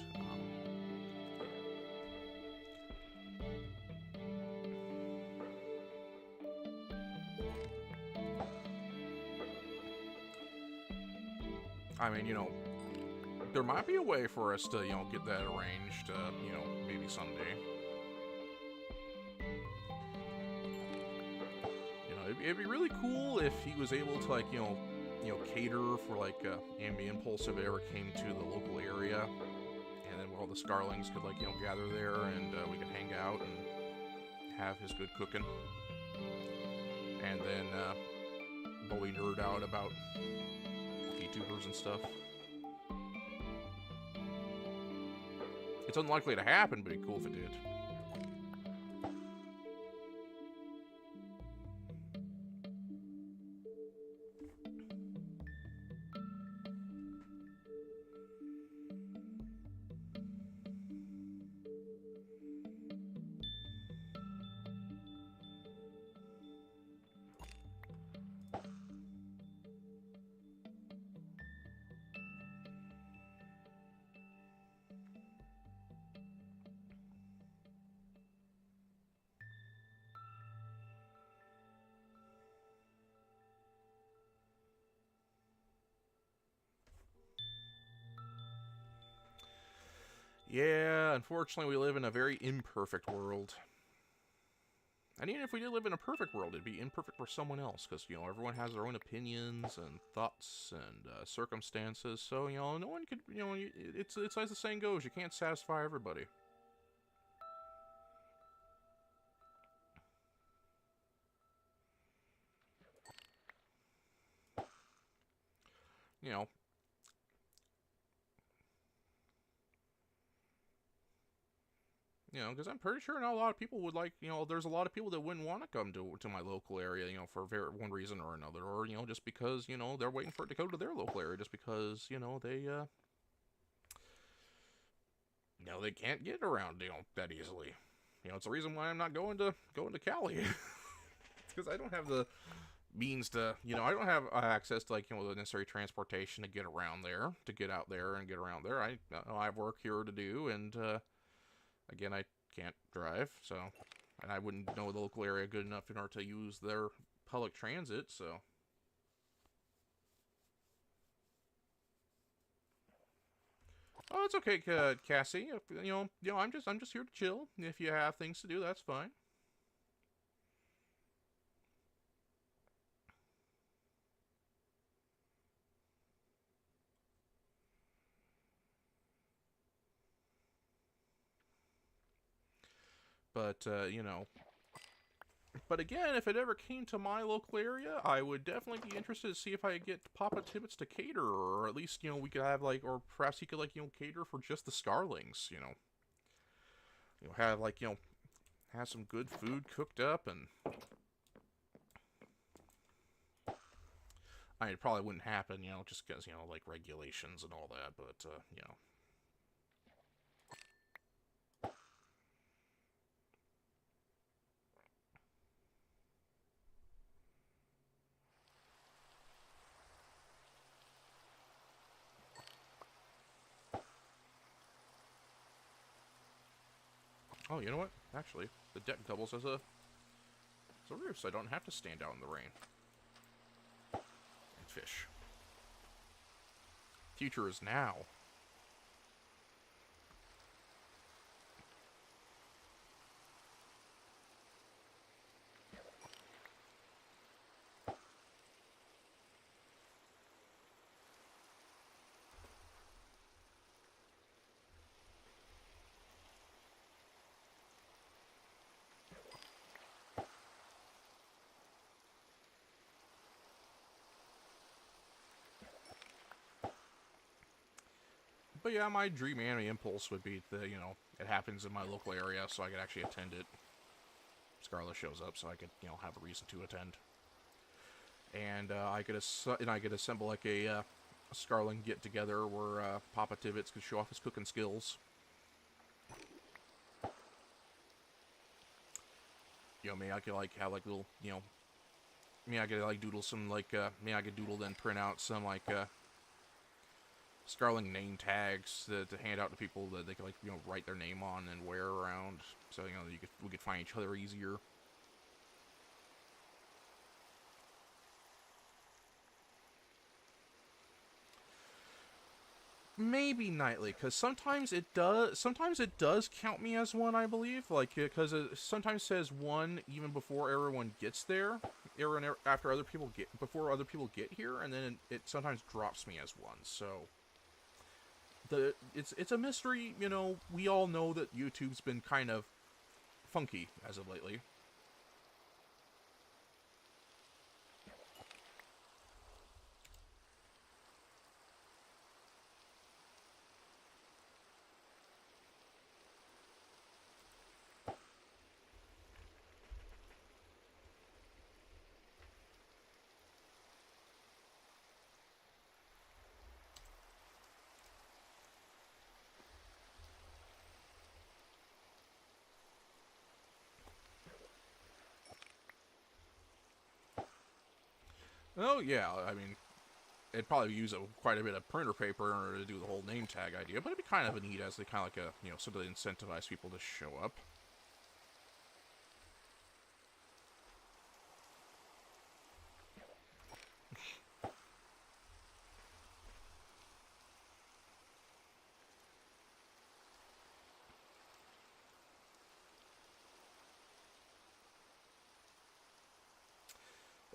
I mean, there might be a way for us to, get that arranged, maybe someday. It'd be really cool if he was able to, like, cater for, like, Ambient Pulse if it ever came to the local area. And then all the Scarlings could, like, gather there and we could hang out and have his good cooking. And then, while we nerd out about VTubers and stuff. It's unlikely to happen, but it'd be cool if it did. Yeah, unfortunately, we live in a very imperfect world. And even if we did live in a perfect world, it'd be imperfect for someone else, because, everyone has their own opinions and thoughts and circumstances, so, no one could, it's as the saying goes, you can't satisfy everybody. Because I'm pretty sure not a lot of people would like, there's a lot of people that wouldn't want to come to my local area, for one reason or another, or, just because, they're waiting for it to go to their local area, just because, they can't get around, that easily. It's the reason why I'm not going to Cali. It's because I don't have the means to, I don't have access to, like, the necessary transportation to get around there, to get out there and get around there. I have work here to do, and, again, I can't drive, so, and I wouldn't know the local area good enough in order to use their public transit, so. Oh, it's okay, Cassie. I'm just here to chill. If you have things to do, that's fine. But, but again, if it ever came to my local area, I would definitely be interested to see if I could get Papa Tibbets to cater, or at least, we could have, like, or perhaps he could, like, cater for just the Scarlings, have, like, have some good food cooked up, and I mean, it probably wouldn't happen, just because, like, regulations and all that, but, Oh, you know what? Actually, the deck doubles as a roof, so I don't have to stand out in the rain. And fish. Future is now. But yeah, my dream anime impulse would be the, it happens in my local area, so I could actually attend it. Scarlet shows up, so I could, have a reason to attend. And I could assemble like a Scarling get together where Papa Tibbets could show off his cooking skills. Maybe I could like have like little, maybe I could like doodle some like maybe I could doodle then print out some like Scarling name tags to hand out to people that they could like write their name on and wear around, so we could find each other easier. Maybe nightly, because sometimes it does count me as one, I believe, like, because it sometimes says one even before everyone gets there, after before other people get here, and then it sometimes drops me as one, so it's a mystery. We all know that YouTube's been kind of funky as of lately. Oh yeah, I mean, it'd probably use quite a bit of printer paper in order to do the whole name tag idea, but it'd be kind of a neat as they kind of like sort of incentivize people to show up.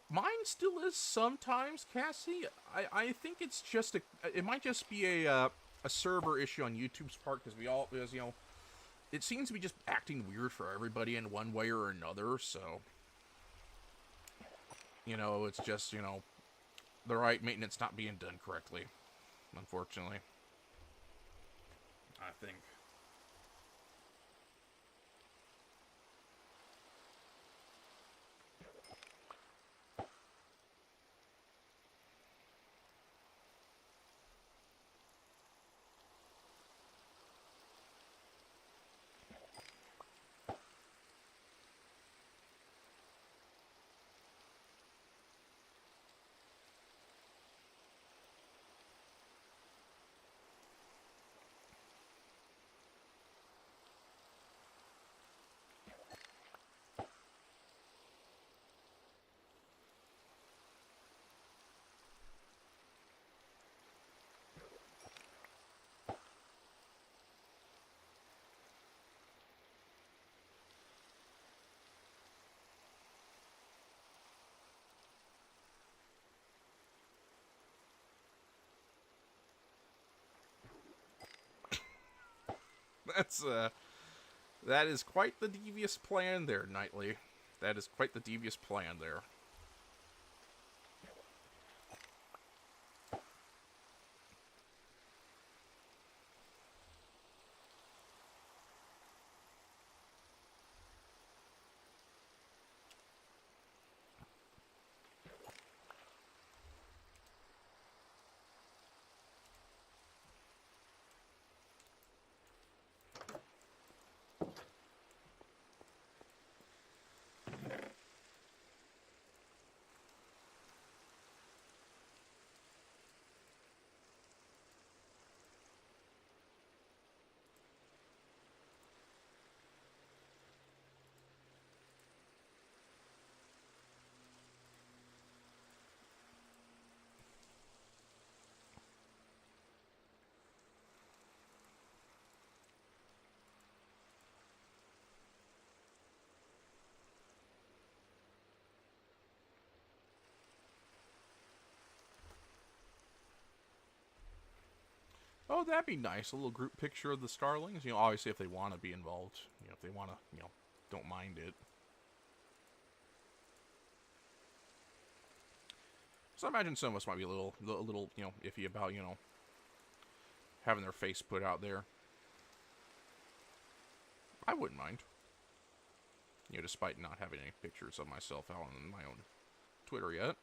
Mine still is sometimes, Cassie. I think it's just it might just be a server issue on YouTube's part, because it seems to be just acting weird for everybody in one way or another. So it's just the right maintenance not being done correctly, unfortunately, I think. That's that is quite the devious plan there, Knightley. That is quite the devious plan there. Oh, that'd be nice. A little group picture of the Starlings. Obviously if they want to be involved. If they want to, don't mind it. So I imagine some of us might be a little, iffy about, having their face put out there. I wouldn't mind. You know, despite not having any pictures of myself out on my own Twitter yet.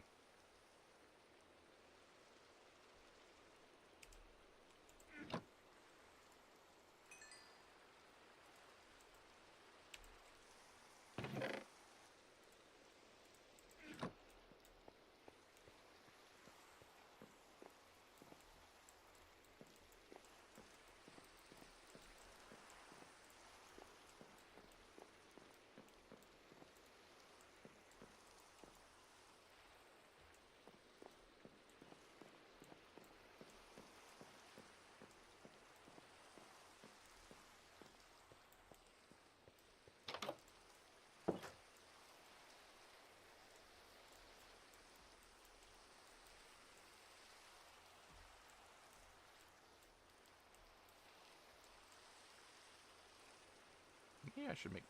Maybe I should make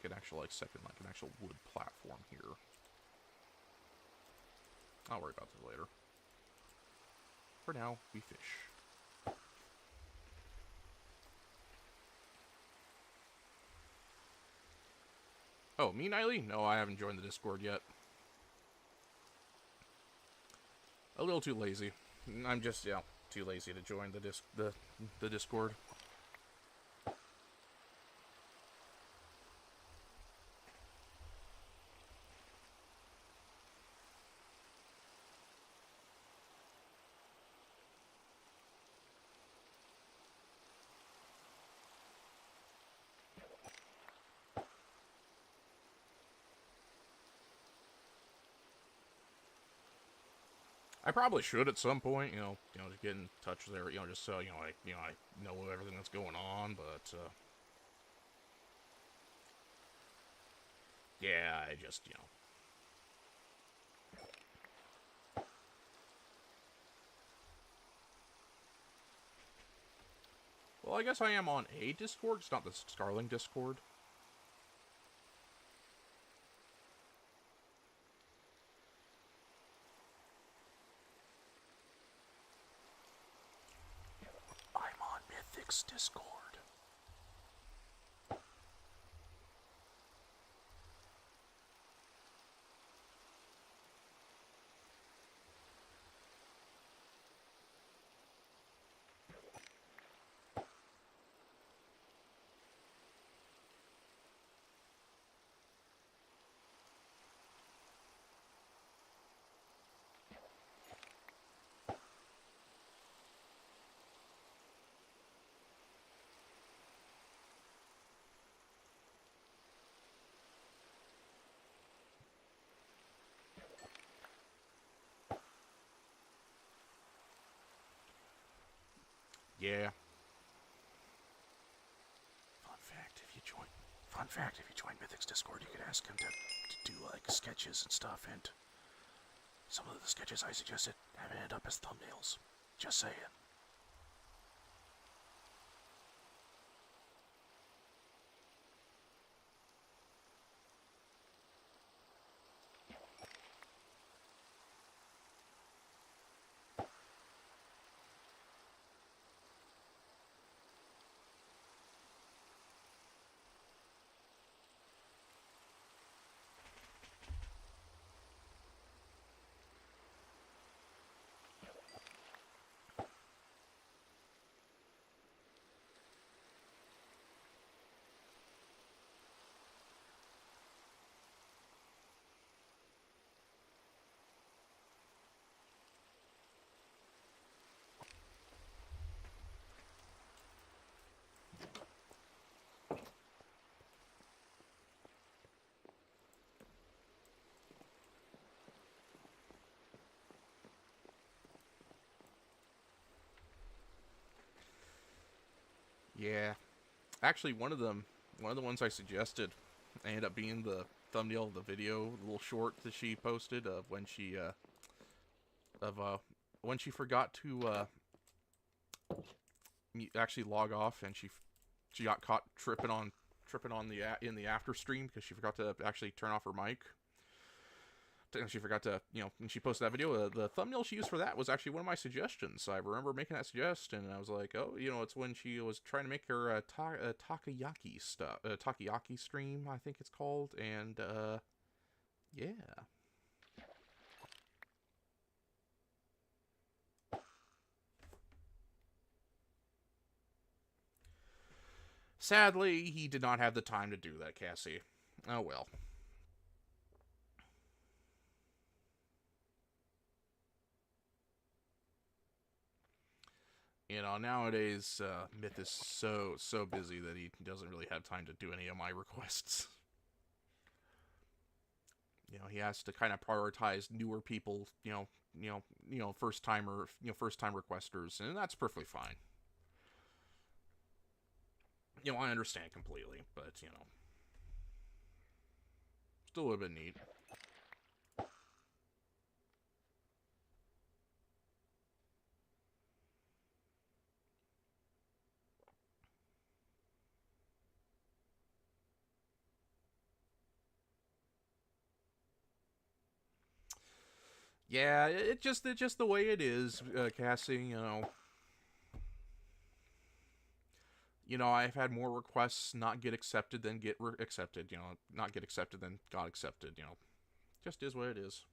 an actual, like, an actual wood platform here. I'll worry about that later. For now, we fish. Oh, me, Niley? No, I haven't joined the Discord yet. A little too lazy. I'm just, yeah, too lazy to join the Discord. I probably should at some point, you know, to get in touch there, you know, just so, I know everything that's going on, but, yeah, I just, Well, I guess I am on a Discord, it's not the Starling Discord. I'm on Mythic's Discord. Yeah. Fun fact, if you join Mythic's Discord, you can ask him to do, like, sketches and stuff, and some of the sketches I suggested have ended up as thumbnails. Just saying. Yeah. Actually, one of the ones I suggested ended up being the thumbnail of the video, the little short that she posted of when she forgot to actually log off, and she got caught tripping on in the after stream because she forgot to actually turn off her mic. She forgot to, when she posted that video, the thumbnail she used for that was actually one of my suggestions. I remember making that suggestion, and I was like, oh, it's when she was trying to make her takoyaki stuff, takoyaki stream, I think it's called, and yeah. Sadly, he did not have the time to do that, Cassie. Oh well. Nowadays, Myth is so busy that he doesn't really have time to do any of my requests. He has to kind of prioritize newer people, first time requesters, and that's perfectly fine. I understand completely, but still a little bit neat. Yeah, it's just the way it is, Cassie. I've had more requests not get accepted than get accepted. Not get accepted than got accepted. Just is what it is.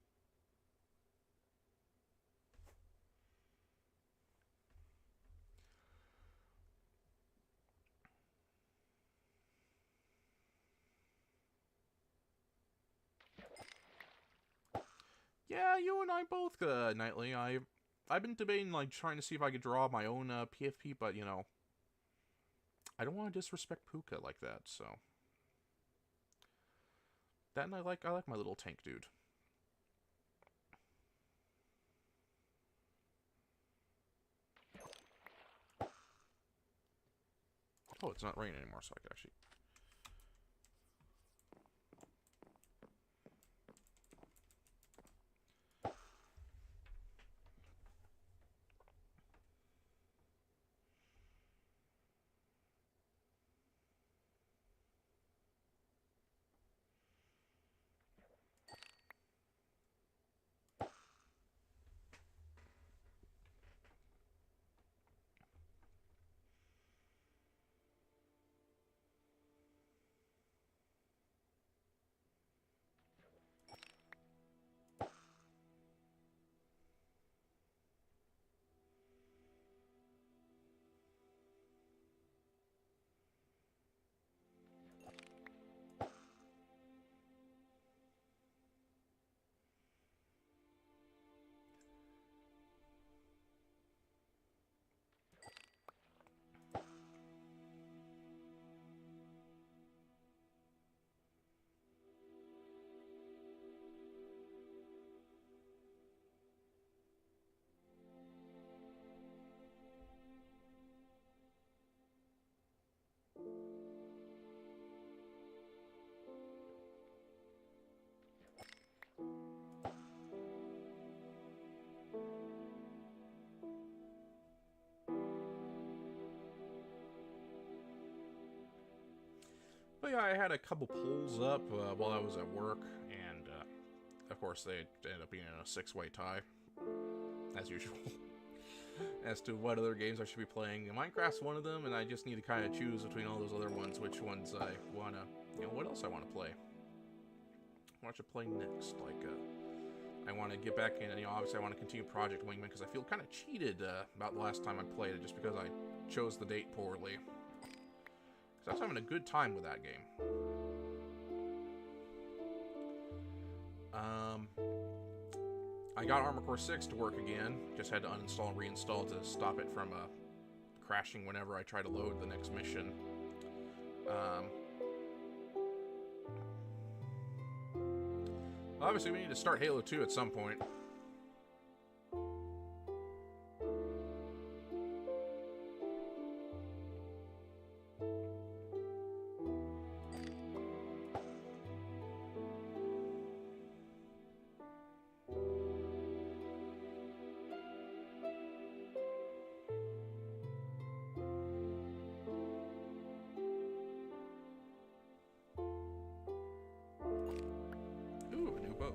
Yeah, you and I both, Nightly. I've been debating, like, trying to see if I could draw my own PFP, but, I don't want to disrespect Puka like that, so. That, and I like my little tank dude. Oh, it's not raining anymore, so I could actually... But yeah, I had a couple polls up while I was at work, and of course they ended up being in a 6-way tie, as usual, as to what other games I should be playing. Minecraft's one of them, and I just need to kind of choose between all those other ones, which ones I want to, what else I want to play. What should I play next? Like, I want to get back in, and obviously I want to continue Project Wingman, because I feel kind of cheated about the last time I played it, just because I chose the date poorly. I was having a good time with that game. I got Armored Core 6 to work again. Just had to uninstall and reinstall to stop it from crashing whenever I try to load the next mission. Obviously, we need to start Halo 2 at some point. Ooh, a new bow.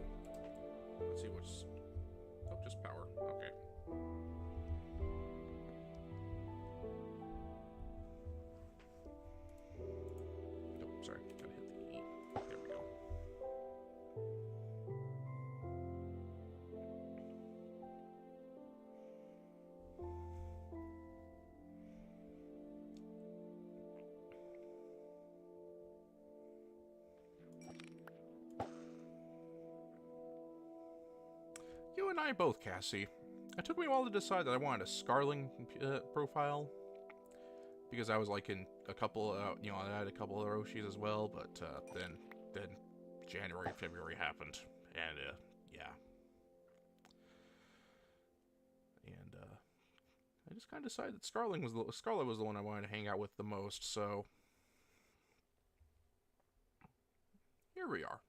Let's see what's... Oh, just power. Okay. Oh, sorry. Gotta hit the E. There we go. You and I both, Cassie. It took me a while to decide that I wanted a Scarling profile. Because I was like in a couple, you know, I had a couple of Roshis as well, but then January and February happened, and yeah, and I just kind of decided that Scarlet was the one I wanted to hang out with the most. So here we are.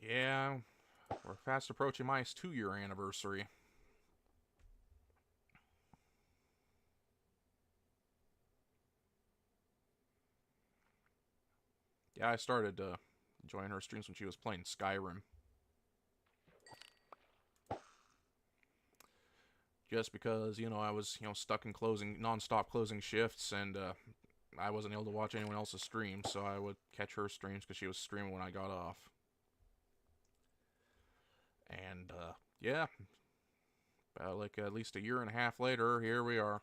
Yeah, we're fast approaching my 2-year anniversary. Yeah, I started joining her streams when she was playing Skyrim. Just because, you know, I was, you know, stuck in non-stop closing shifts, and I wasn't able to watch anyone else's streams, so I would catch her streams because she was streaming when I got off. And, yeah, about like at least a year and a half later, here we are.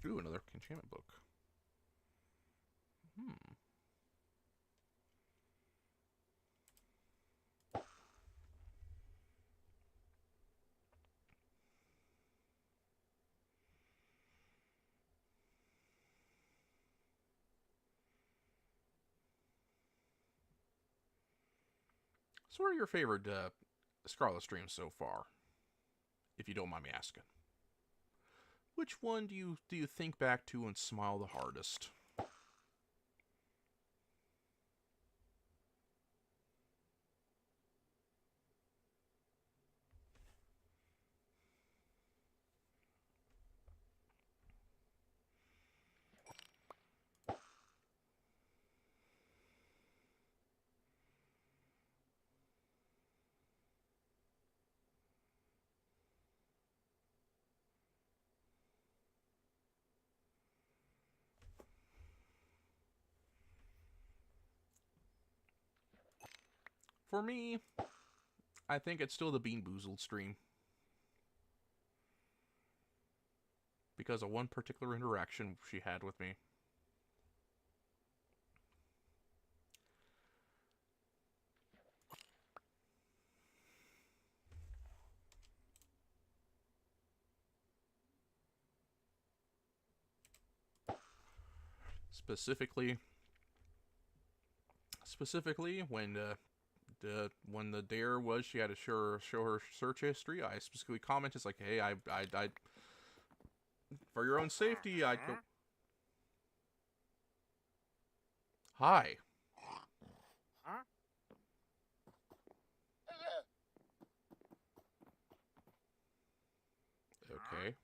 Ooh, another enchantment book. So what are your favorite Scarlet streams so far? If you don't mind me asking. Which one do you think back to and smile the hardest? For me, I think it's still the Bean Boozled stream. Because of one particular interaction she had with me. Specifically when the dare was she had to show her search history, I specifically commented, it's like, hey, I for your own safety, I go. Hi. Okay.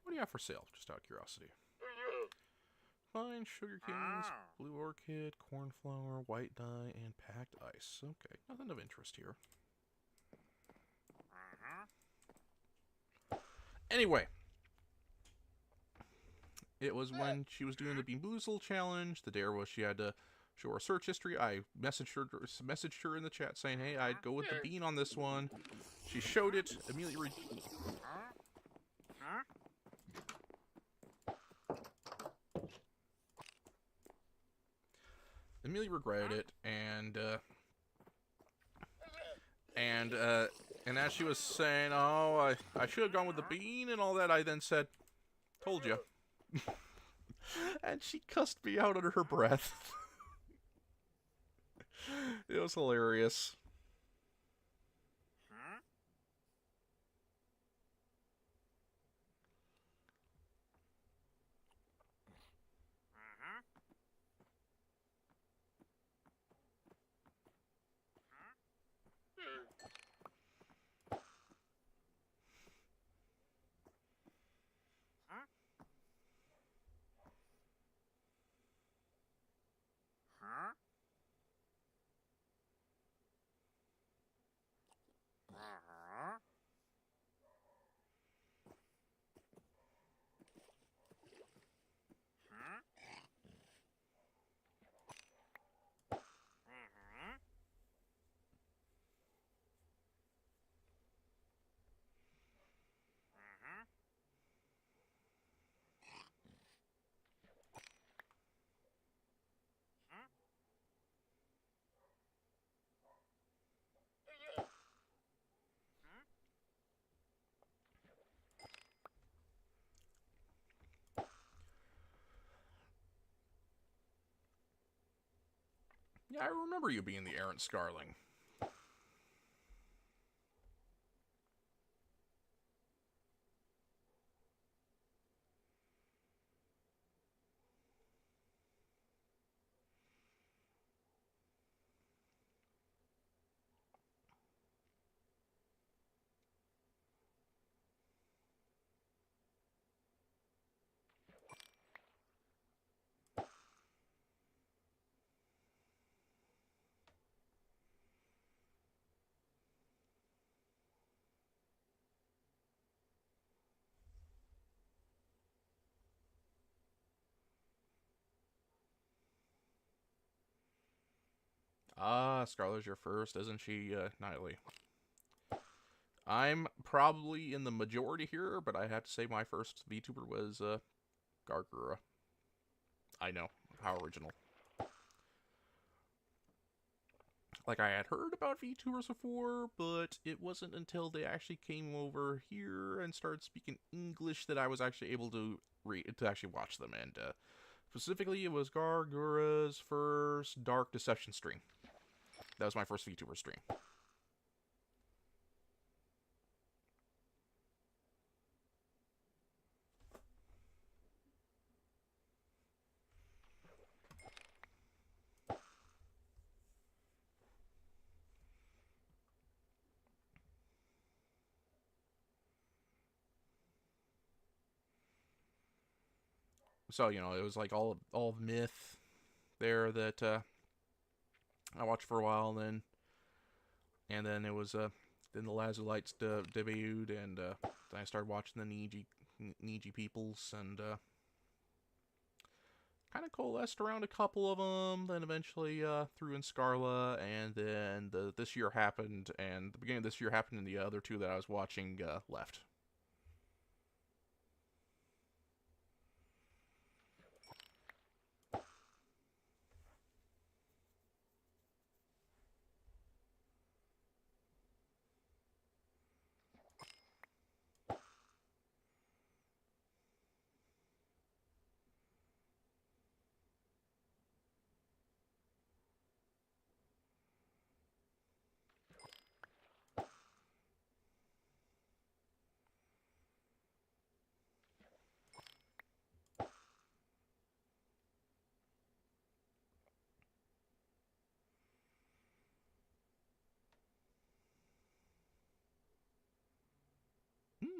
What do you have for sale? Just out of curiosity. Fine, sugar canes, blue orchid, cornflower, white dye, and packed ice. Okay, nothing of interest here. Anyway, It was when she was doing the Bean Boozled challenge. The dare was she had to show her search history. I messaged her in the chat saying, "Hey, I'd go with the bean on this one." She showed it. Immediately regretted it, and as she was saying, "Oh, I should have gone with the bean and all that," I then said, "Told you." And she cussed me out under her breath. It was hilarious. Yeah, I remember you being the errant Scarling. Ah, Scarlet's your first, isn't she, Nightly? I'm probably in the majority here, but I have to say my first VTuber was, Gargura. I know, how original. Like, I had heard about VTubers before, but it wasn't until they actually came over here and started speaking English that I was actually able to actually watch them. And specifically, it was Gargura's first Dark Deception stream. That was my first VTuber stream. So, you know, it was like all of Myth there that I watched for a while, and then it was then the Lazulites debuted, and then I started watching the Niji peoples, and kind of coalesced around a couple of them. Then eventually threw in Scarla, and then this year happened, and the beginning of this year happened, and the other two that I was watching left.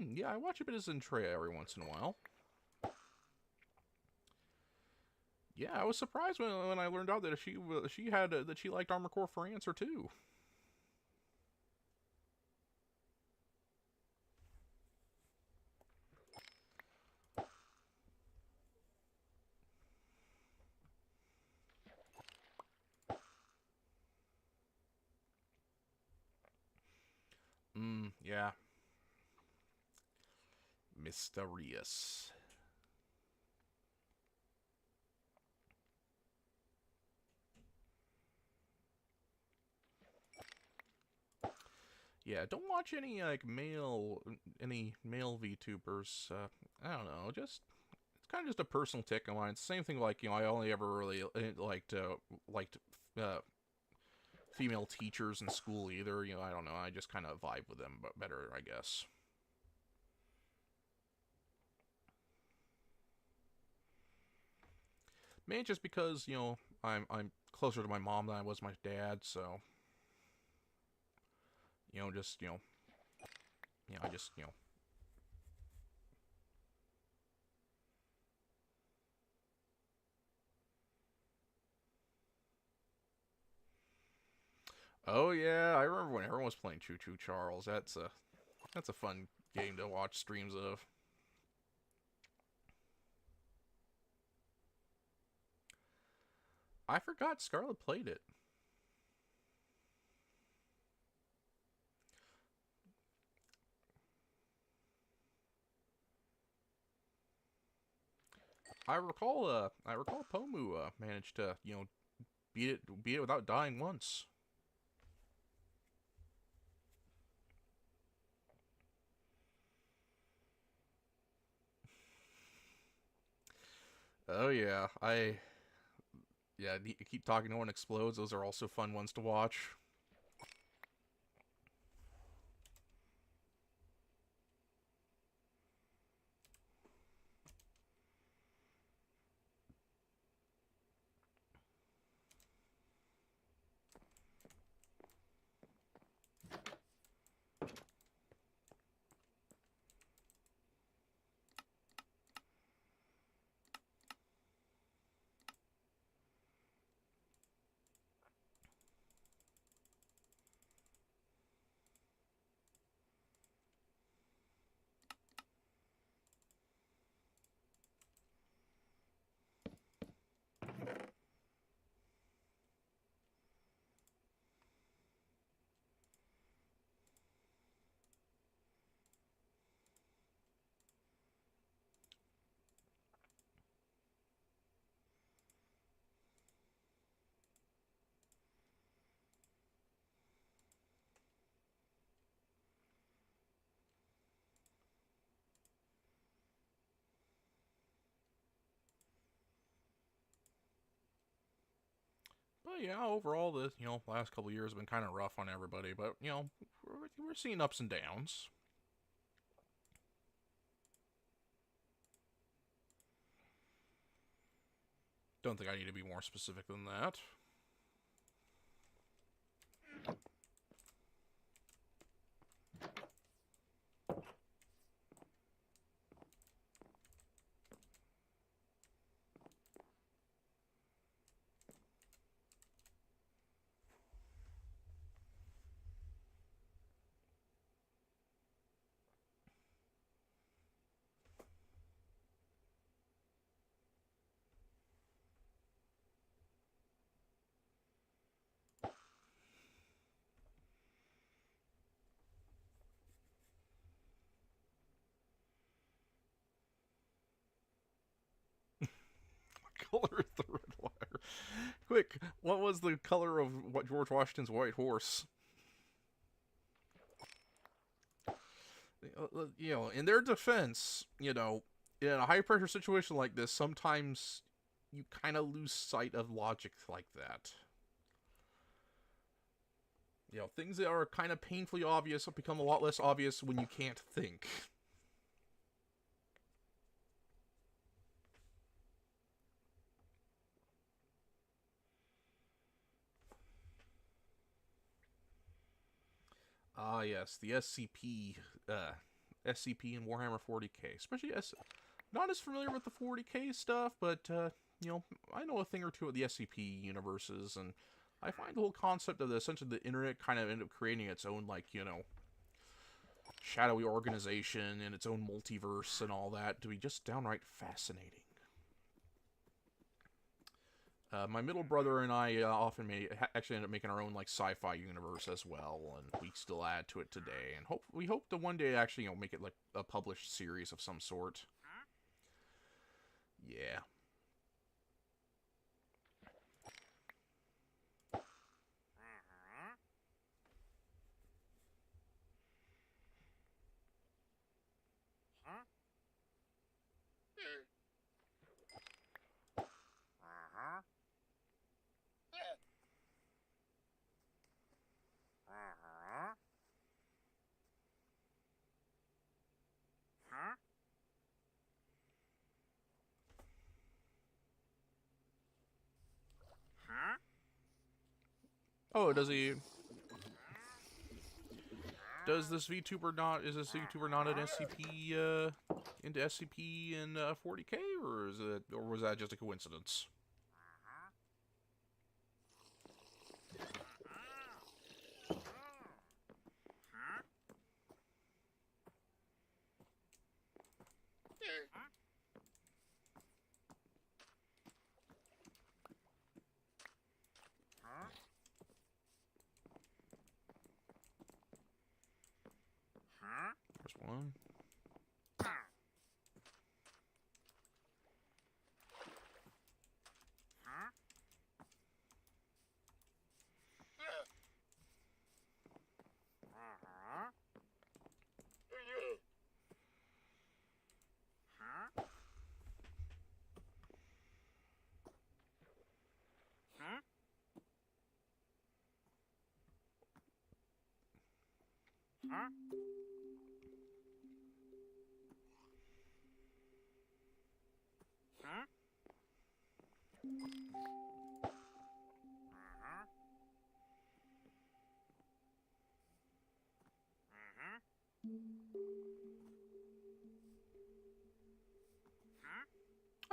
Yeah, I watch a bit of Zentreya every once in a while. Yeah, I was surprised when I learned out that she had that she liked Armor Core for Answer too. Yeah. Mysterious. Yeah, don't watch any male VTubers. I don't know, just it's kind of just a personal tick of mine. It's the same thing like I only ever really liked uh, female teachers in school either. I don't know. I just kind of vibe with them, but better, I guess. Maybe just because I'm closer to my mom than I was my dad, so just I just Oh yeah, I remember when everyone was playing Choo Choo Charles. That's a fun game to watch streams of. I forgot Scarlet played it. I recall Pomu managed to beat it without dying once. Oh yeah, keep talking. No one explodes. Those are also fun ones to watch. But yeah, overall, the last couple years have been kind of rough on everybody. But we're seeing ups and downs. Don't think I need to be more specific than that. Color the red wire. Quick, what was the color of what George Washington's white horse? In their defense, in a high pressure situation like this, sometimes you kind of lose sight of logic like that. Things that are kind of painfully obvious become a lot less obvious when you can't think. Ah, yes, the SCP in Warhammer 40k, especially not as familiar with the 40k stuff, but I know a thing or two of the SCP universes, and I find the whole concept of essentially the internet kind of end up creating its own shadowy organization and its own multiverse and all that to be just downright fascinating. My middle brother and I often actually end up making our own like sci-fi universe as well, and we still add to it today. And we hope to one day actually make it like a published series of some sort. Yeah. Oh, does he? Does this VTuber not? Is this VTuber not an SCP? Into SCP and 40K, or was that just a coincidence? There's one.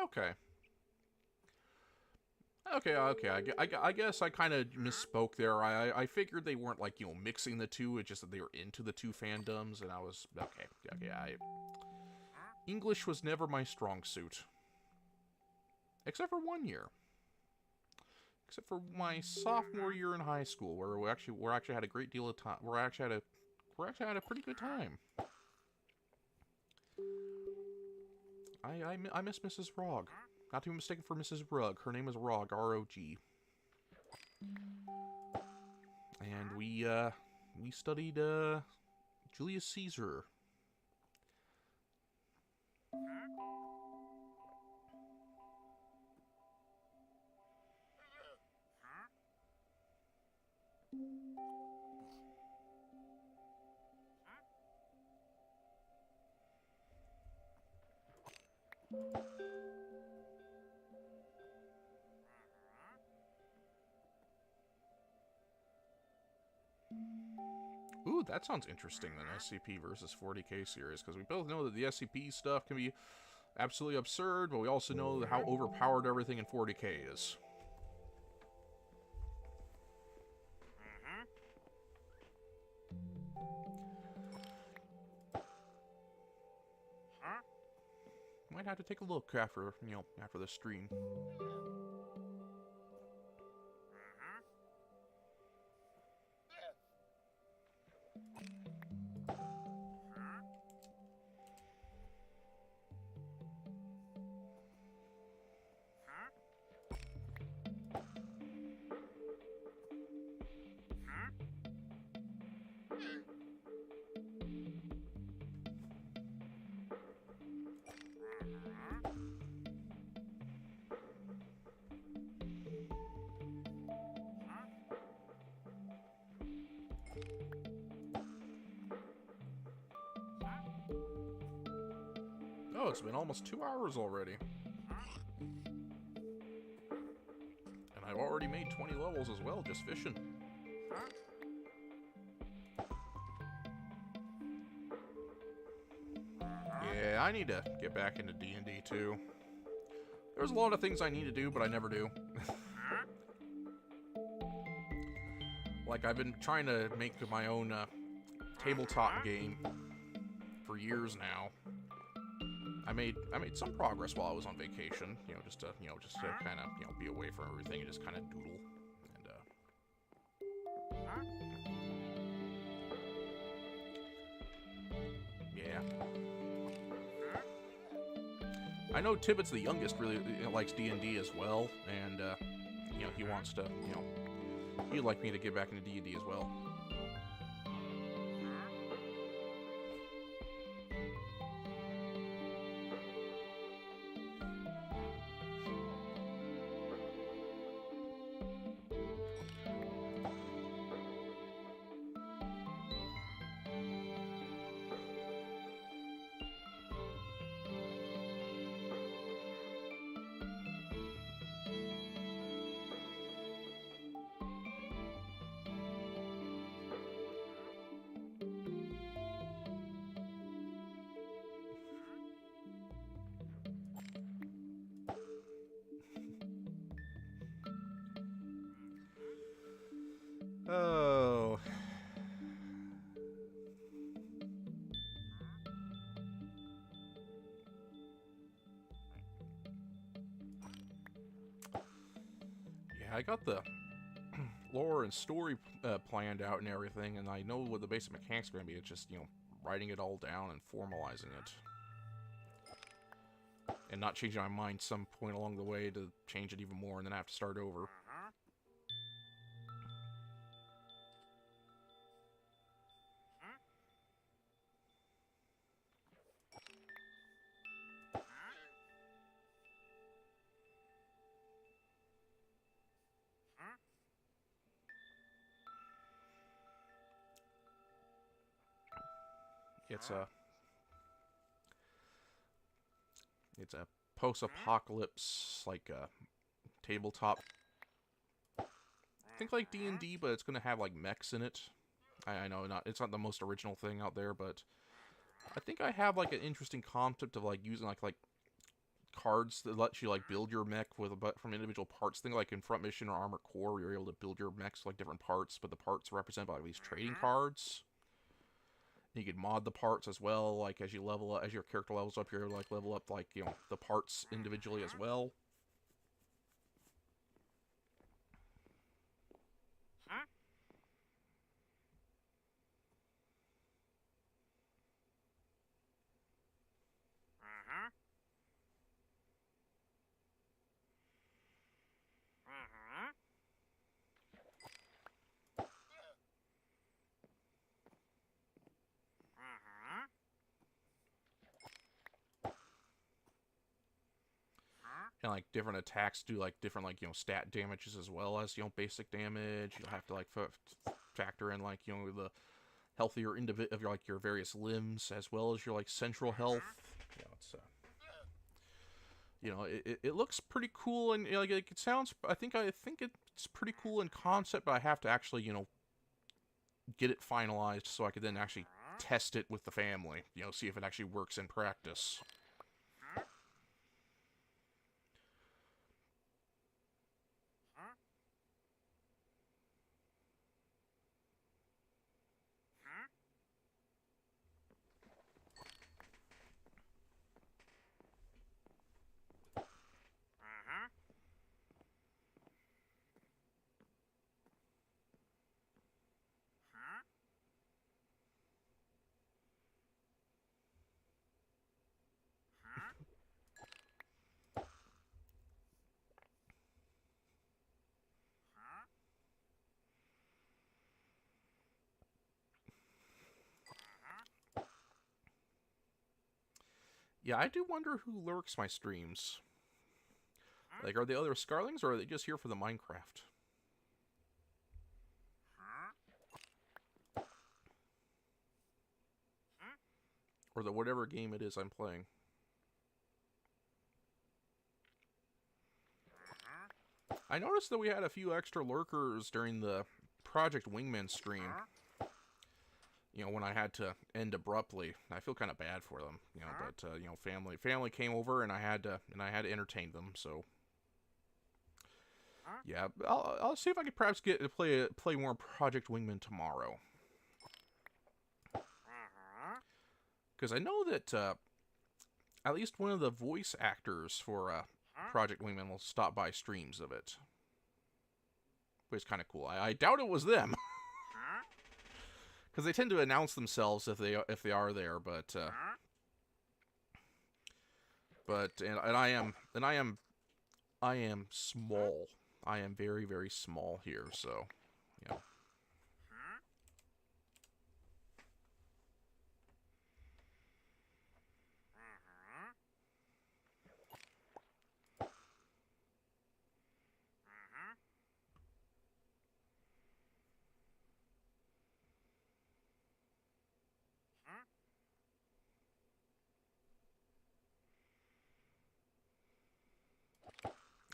Okay. Okay. I guess I kind of misspoke there. I figured they weren't like mixing the two. It's just that they were into the two fandoms, and I was okay. English was never my strong suit, except for one year. Except for my sophomore year in high school, where we actually had a great deal of time. We actually had a pretty good time. I miss Mrs. Rog. Not to be mistaken for Mrs. Rug. Her name is Rog, R-O-G. And we studied Julius Caesar. Ooh, that sounds interesting, then SCP versus 40K series, because we both know that the SCP stuff can be absolutely absurd, but we also know how overpowered everything in 40K is. Might have to take a look after the stream. Oh, it's been almost 2 hours already. And I've already made 20 levels as well, just fishing. Yeah, I need to get back into D&D too. There's a lot of things I need to do, but I never do. Like, I've been trying to make my own tabletop game for years now. I made some progress while I was on vacation. Just to kind of be away from everything and just kind of doodle. And yeah. I know Tibbet's the youngest, really likes D&D as well, and he wants to, he'd like me to get back into D&D as well. Oh. Yeah, I got the lore and story planned out and everything, and I know what the basic mechanics are going to be. It's just, writing it all down and formalizing it. And not changing my mind some point along the way to change it even more and then I have to start over. It's a post-apocalypse, like, tabletop. Think like D&D, but it's gonna have like mechs in it. I know it's not the most original thing out there, but I think I have like an interesting concept of like using like cards that let you like build your mech from individual parts. Think like in Front Mission or Armored Core, where you're able to build your mechs like different parts, but the parts are represented by like, these trading cards. You can mod the parts as well, like as you level up, as your character levels up, you're like level up like the parts individually as well. And like different attacks do like different like stat damages as well as basic damage. You'll have to like factor in like the healthier of your various limbs as well as your like central health. It looks pretty cool and like it sounds. I think it's pretty cool in concept, but I have to actually get it finalized so I could then actually test it with the family. See if it actually works in practice. Yeah, I do wonder who lurks my streams. Like, are they other Scarlings, or are they just here for the Minecraft? Or the whatever game it is I'm playing. I noticed that we had a few extra lurkers during the Project Wingman stream. When I had to end abruptly. I feel kind of bad for them, but family came over and I had to entertain them. So yeah, I'll see if I could perhaps get to play more Project Wingman tomorrow. Because I know that at least one of the voice actors for Project Wingman will stop by streams of it, which is kind of cool. I doubt it was them, because they tend to announce themselves if they are there. But I am small. I am very, very small here, so yeah.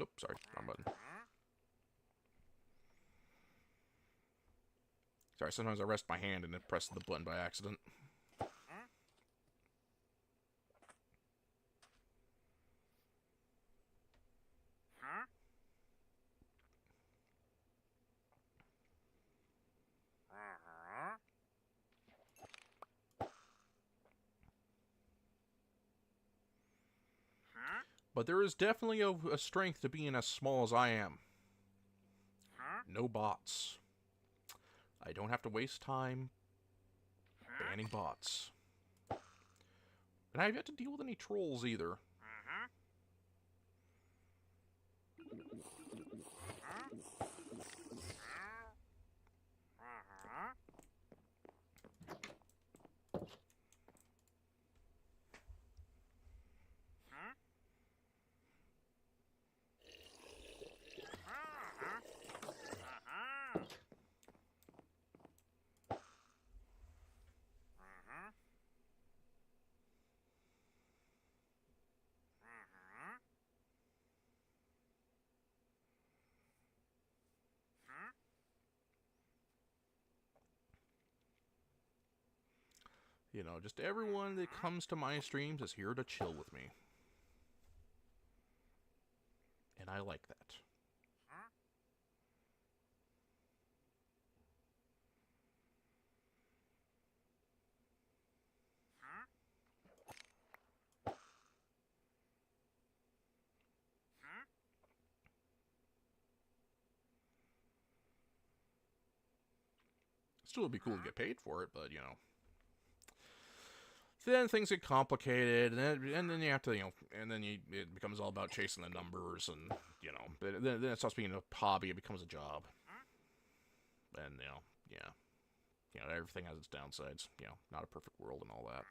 Oops, sorry, wrong button. Sorry, sometimes I rest my hand and then press the button by accident. But there is definitely a strength to being as small as I am. No bots. I don't have to waste time banning bots. And I have yet to deal with any trolls either. You know, just everyone that comes to my streams is here to chill with me. And I like that. Still would be cool to get paid for it, but, you know. Then things get complicated, and then you have to, you know, and then it becomes all about chasing the numbers, and, you know, then it stops being a hobby, it becomes a job. And, you know, yeah. You know, everything has its downsides. You know, not a perfect world and all that.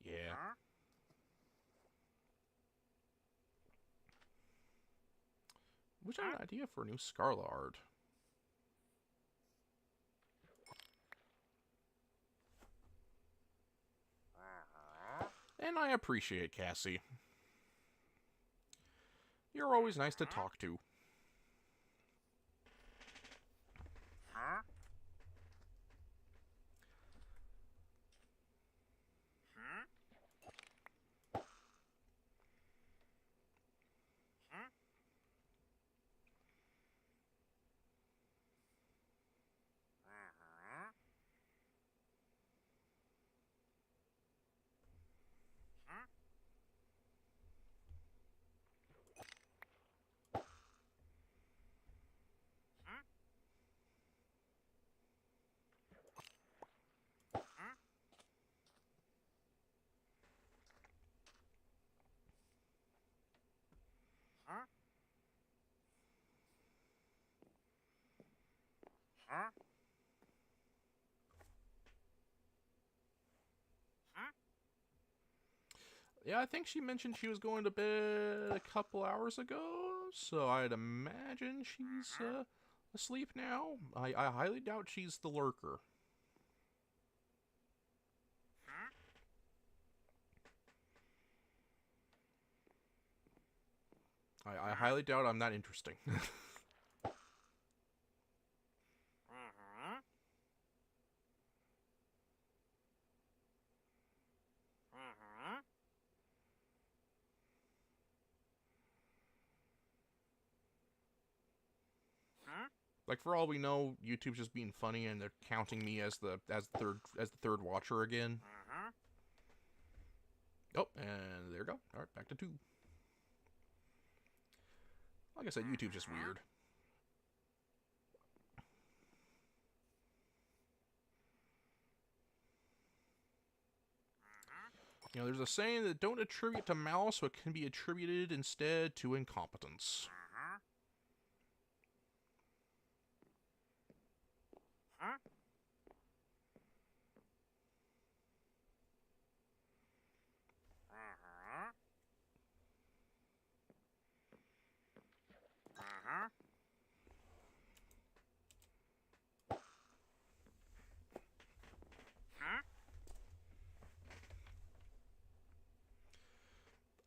Yeah. Which I have an idea for a new Scarlet art. And I appreciate Cassie. You're always nice to talk to. Yeah, I think she mentioned she was going to bed a couple hours ago, so I'd imagine she's asleep now. I highly doubt she's the lurker. I highly doubt I'm that interesting. Like, for all we know, YouTube's just being funny, and they're counting me as the third watcher again. Oh, and there we go. All right, back to 2. Like I said, YouTube's just weird. You know, there's a saying that don't attribute to malice what can be attributed instead to incompetence.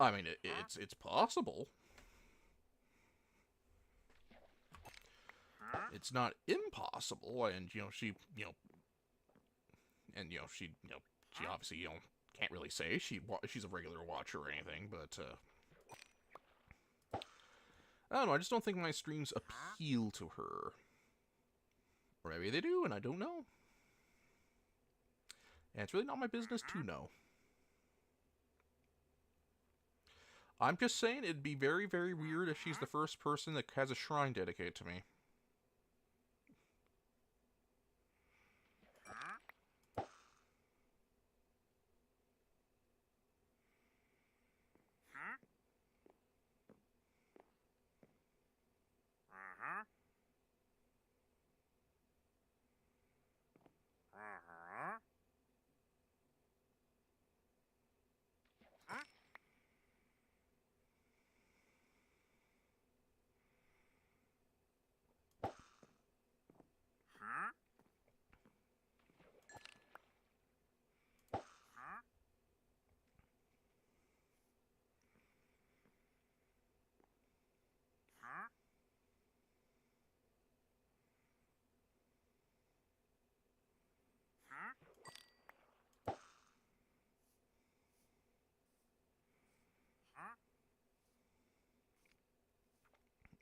I mean, it's possible. It's not impossible, and she she obviously can't really say she's a regular watcher or anything, but I don't know. I just don't think my streams appeal to her, or maybe they do, and I don't know. And it's really not my business to know. I'm just saying it'd be very, very weird if she's the first person that has a shrine dedicated to me.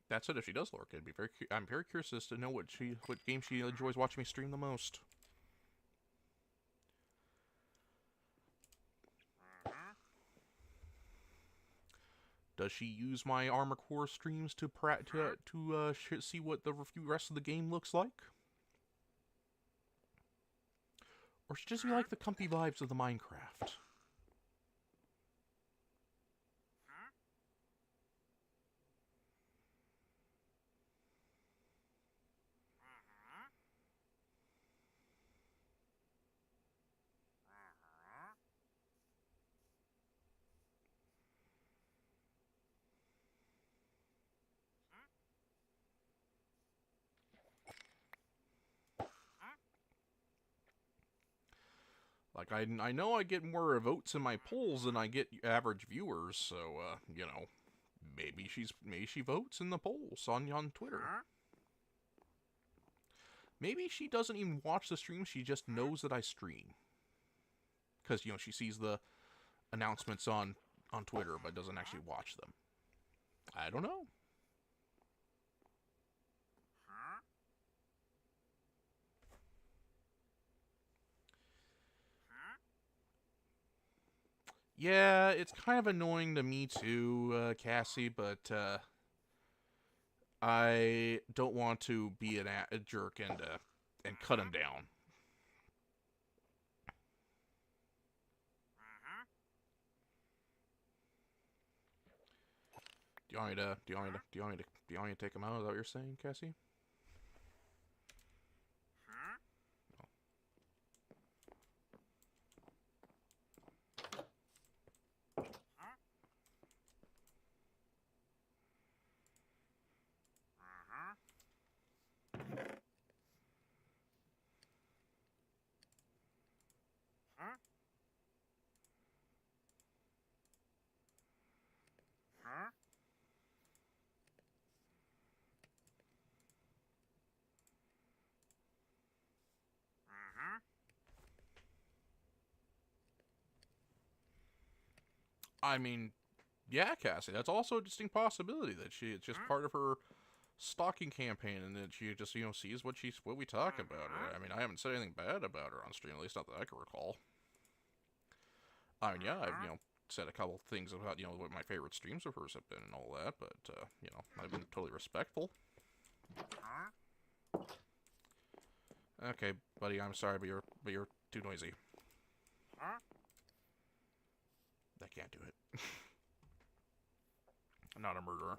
That's it. If she does lurk, I'm very curious as to know what game she enjoys watching me stream the most. Does she use my Armored Core streams to see what the rest of the game looks like? Or should just be like the comfy vibes of the Minecraft? Like, I know I get more votes in my polls than I get average viewers, so, maybe she votes in the polls on Twitter. Maybe she doesn't even watch the stream, she just knows that I stream. Because, she sees the announcements on Twitter, but doesn't actually watch them. I don't know. Yeah, it's kind of annoying to me too, Cassie, but I don't want to be a jerk and cut him down. Do you want me to take him out? Is that what you're saying, Cassie? I mean, yeah, Cassie, that's also a distinct possibility that it's just part of her stalking campaign, and then she just, sees what we talk about her. I mean, I haven't said anything bad about her on stream, at least not that I can recall. I mean, yeah, I've, said a couple things about, what my favorite streams of hers have been and all that, but, I've been totally respectful. Okay, buddy, I'm sorry, but you're too noisy. I can't do it. I'm not a murderer.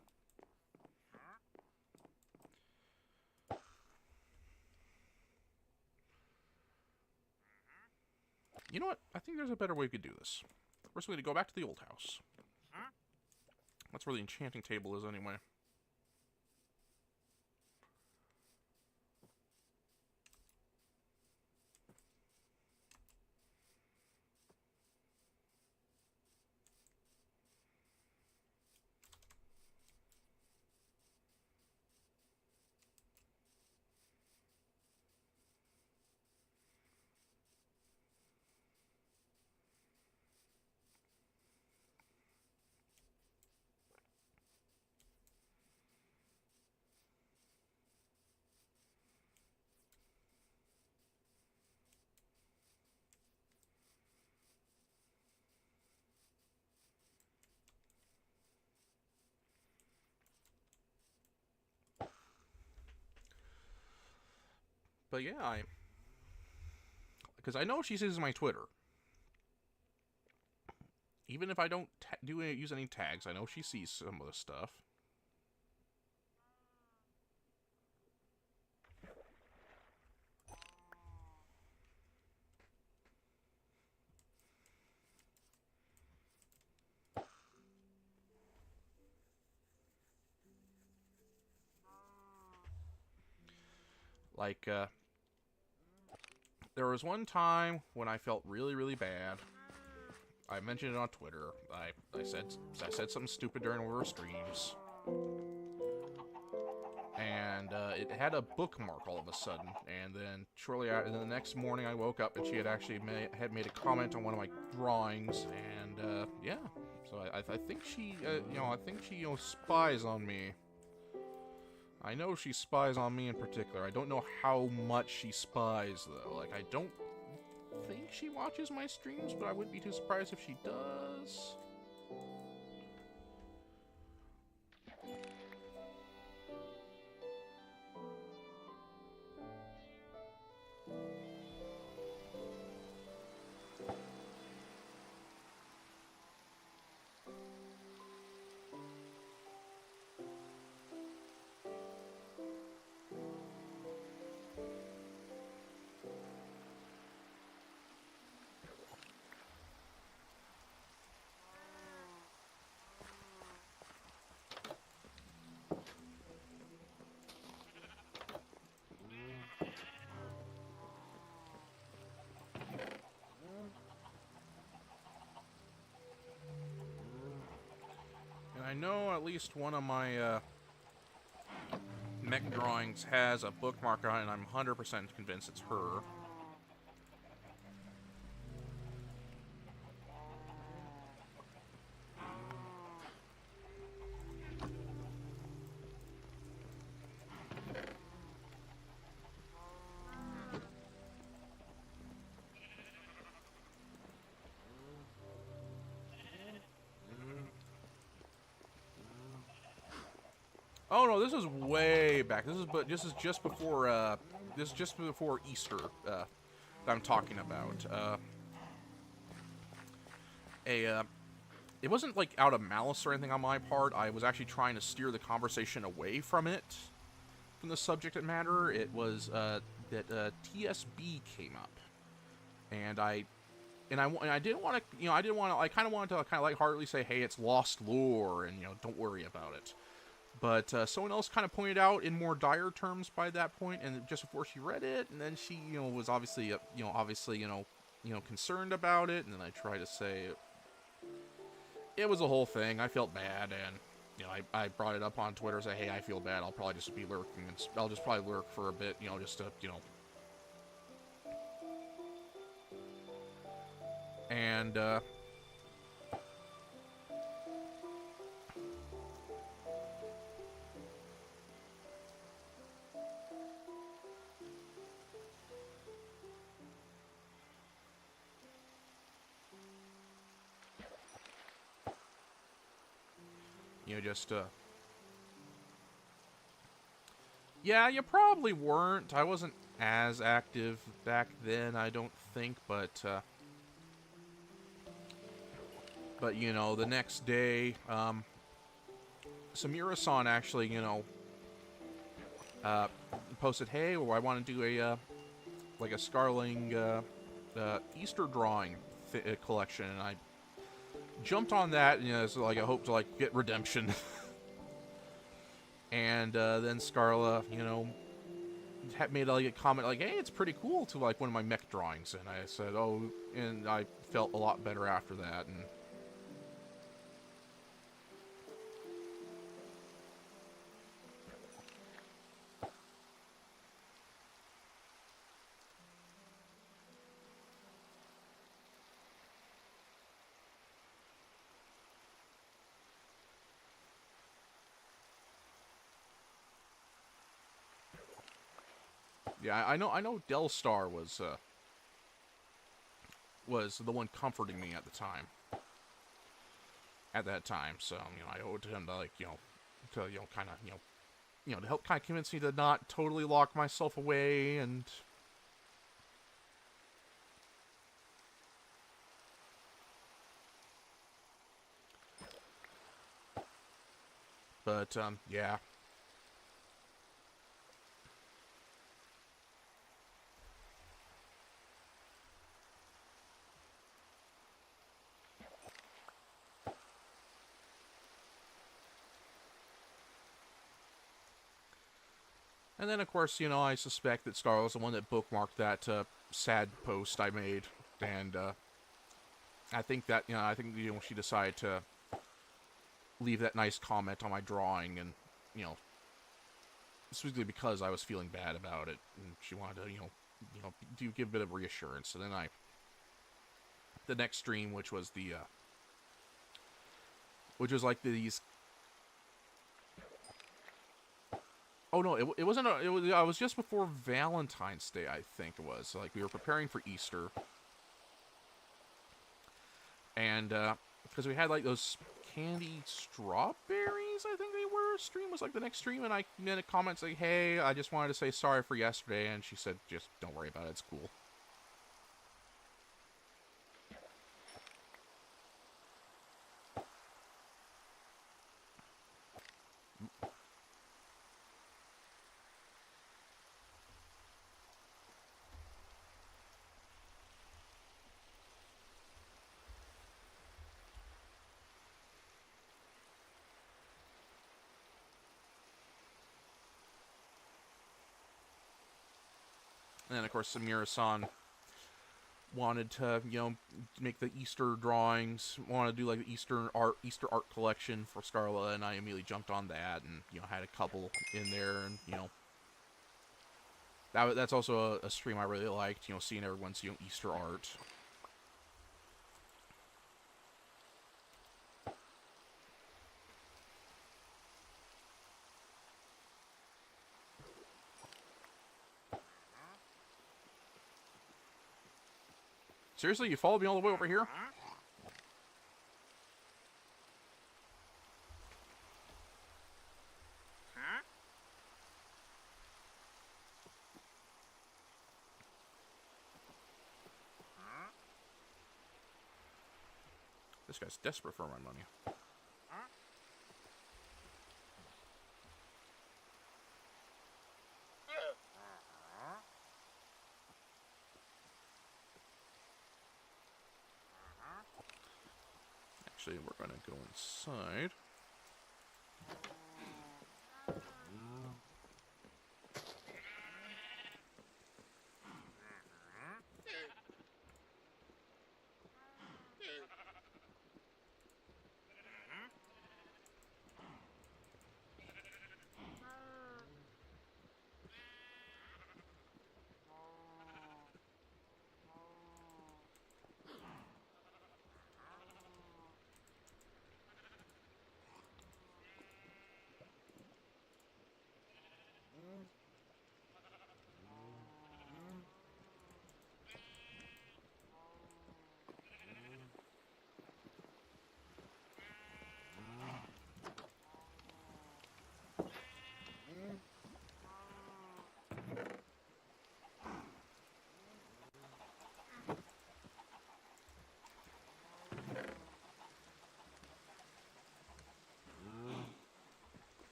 You know what? I think there's a better way we could do this. First, we need to go back to the old house. That's where the enchanting table is, anyway. But yeah, because I know she sees my Twitter. Even if I don't use any tags, I know she sees some of the stuff. Like, there was one time when I felt really, really bad. I mentioned it on Twitter. I said something stupid during one of her streams, and it had a bookmark all of a sudden. And then shortly after, the next morning, I woke up and she had actually made a comment on one of my drawings, and yeah. So I think she, spies on me. I know she spies on me in particular. I don't know how much she spies, though. Like, I don't think she watches my streams, but I wouldn't be too surprised if she does. And I know at least one of my mech drawings has a bookmark on it, and I'm 100% convinced it's her. Oh no, this is way back. This is just before Easter that I'm talking about. It wasn't like out of malice or anything on my part. I was actually trying to steer the conversation away from the subject matter. It was that TSB came up, and I didn't want to, I kind of wanted to kind of lightheartedly say, hey, it's lost lore, and don't worry about it. But someone else kind of pointed out in more dire terms by that point, and just before she read it, and then she, was obviously, concerned about it, and then I tried to say it was a whole thing. I felt bad, and I brought it up on Twitter, say, hey, I feel bad. I'll probably just be lurking, and I'll just probably lurk for a bit, just to, and just yeah, you probably weren't. I wasn't as active back then, I don't think, but you know, the next day, Samira-san actually, you know, posted, "Hey, well, I want to do a like a Scarling Easter drawing collection," and I jumped on that, you know, so like I hope to like get redemption. And then Scarla, you know, made like a comment like, "Hey, it's pretty cool to like one of my mech drawings," and I said, "Oh," and I felt a lot better after that. And yeah, I know Delstar was the one comforting me at the time. At that time, so you know, I owed to him to like, you know, kind of, you know, to help kind of convince me to not totally lock myself away. And but yeah. And then, of course, you know, I suspect that Scarlet was the one that bookmarked that sad post I made, and I think that, you know, you know, she decided to leave that nice comment on my drawing, and you know, specifically because I was feeling bad about it, and she wanted to, you know, do give a bit of reassurance. And then the next stream, which was which was like these. Oh no, it wasn't. It was. I was just before Valentine's Day, I think it was. Like we were preparing for Easter, and because we had like those candy strawberries, I think they were. Stream was like the next stream, and I made a comment saying, "Hey, I just wanted to say sorry for yesterday," and she said, "Just don't worry about it. It's cool." And then of course Samira-san wanted to, you know, make the Easter drawings, wanted to do like the Easter art collection for Scarla, and I immediately jumped on that, and you know, had a couple in there, and you know, that's also a stream I really liked, you know, seeing everyone's, you know, Easter art. Seriously, you followed me all the way over here? This guy's desperate for my money. Actually, we're going to go inside.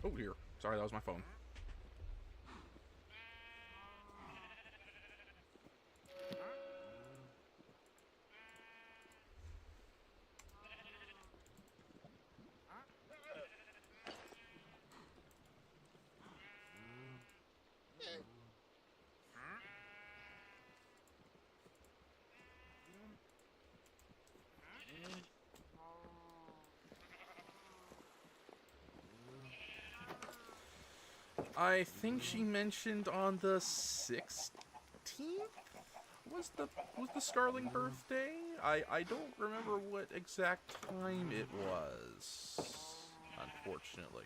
Oh dear. Sorry, that was my phone. I think she mentioned on the 16th was the Starling birthday. I don't remember what exact time it was, unfortunately.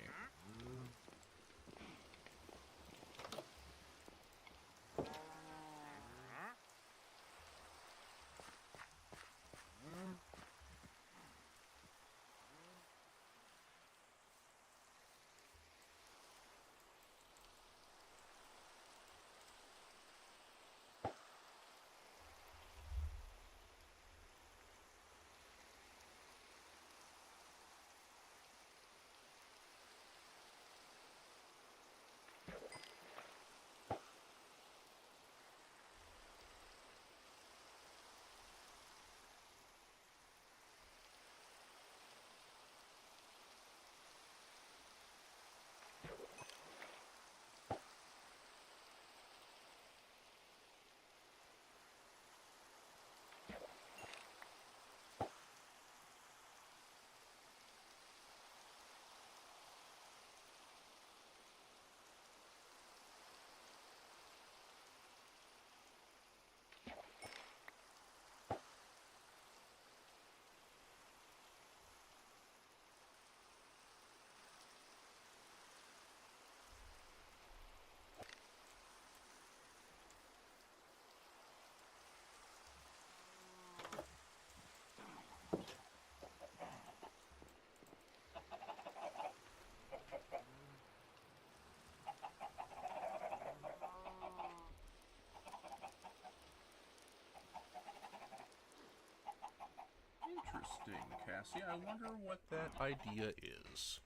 Interesting, Cassie. I wonder what that idea is.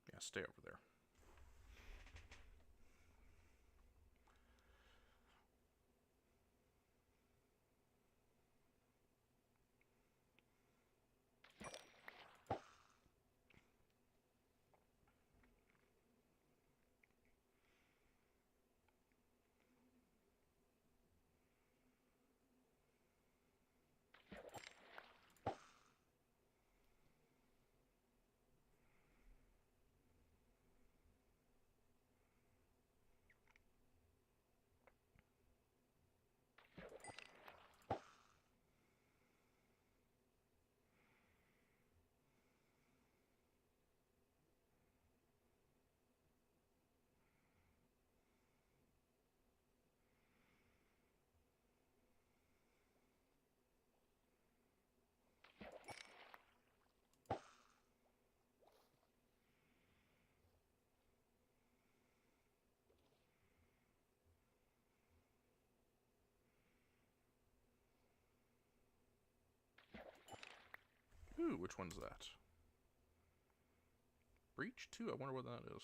Yeah, stay over there. Ooh, which one's that? Breach 2? I wonder what that is.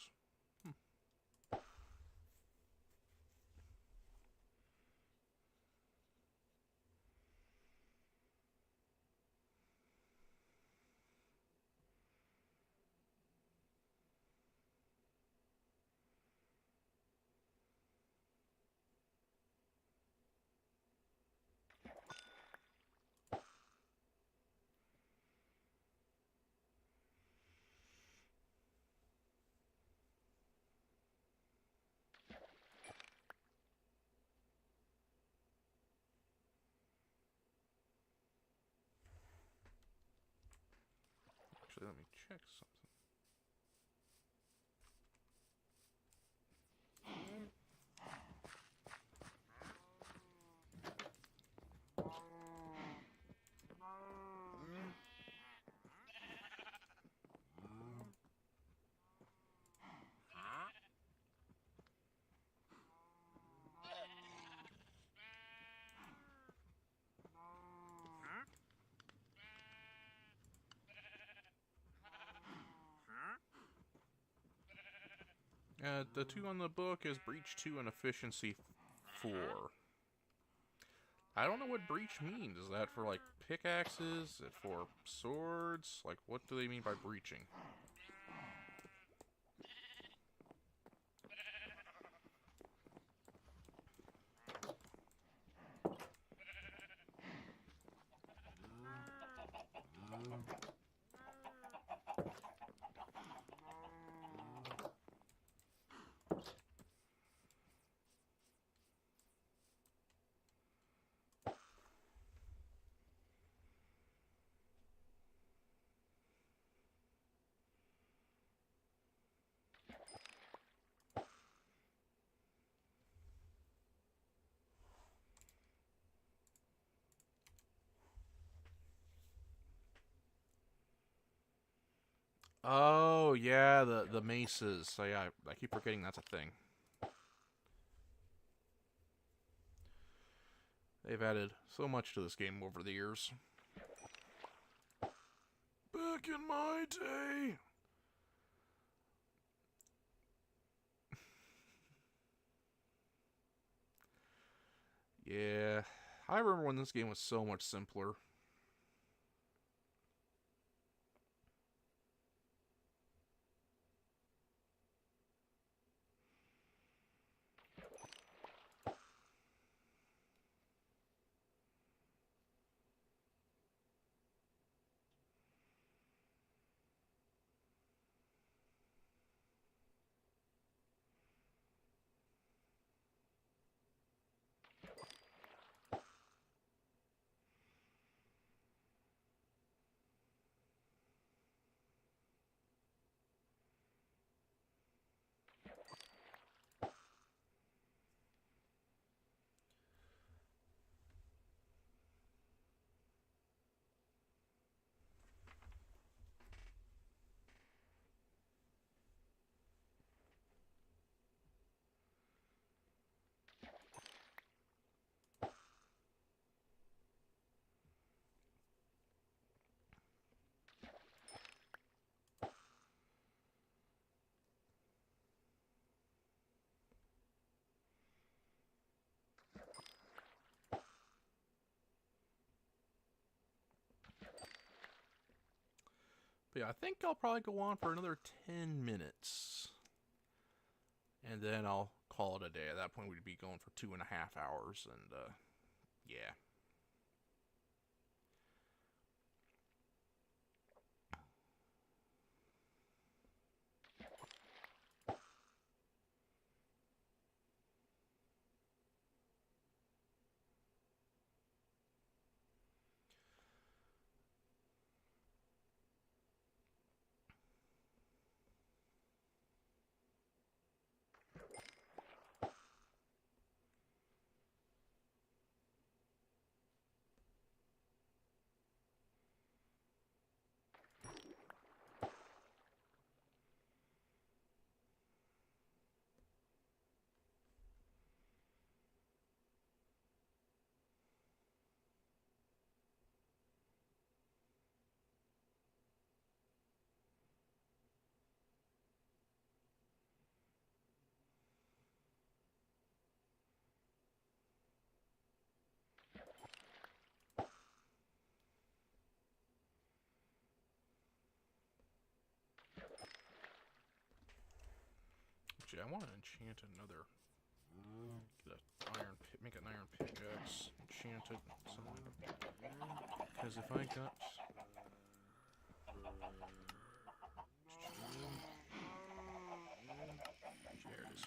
Actually, let me check something. The 2 on the book is Breach 2 and Efficiency 4. I don't know what breach means. Is that for, like, pickaxes? Is it for swords? Like, what do they mean by breaching? Oh, yeah, the maces. So, yeah, I keep forgetting that's a thing. They've added so much to this game over the years. Back in my day. Yeah, I remember when this game was so much simpler. But yeah, I think I'll probably go on for another 10 minutes. And then I'll call it a day. At that point, we'd be going for 2.5 hours. And, yeah. Actually, I want to enchant another. Get a iron, make an iron pickaxe, enchant it, something. Because if I got. There it is.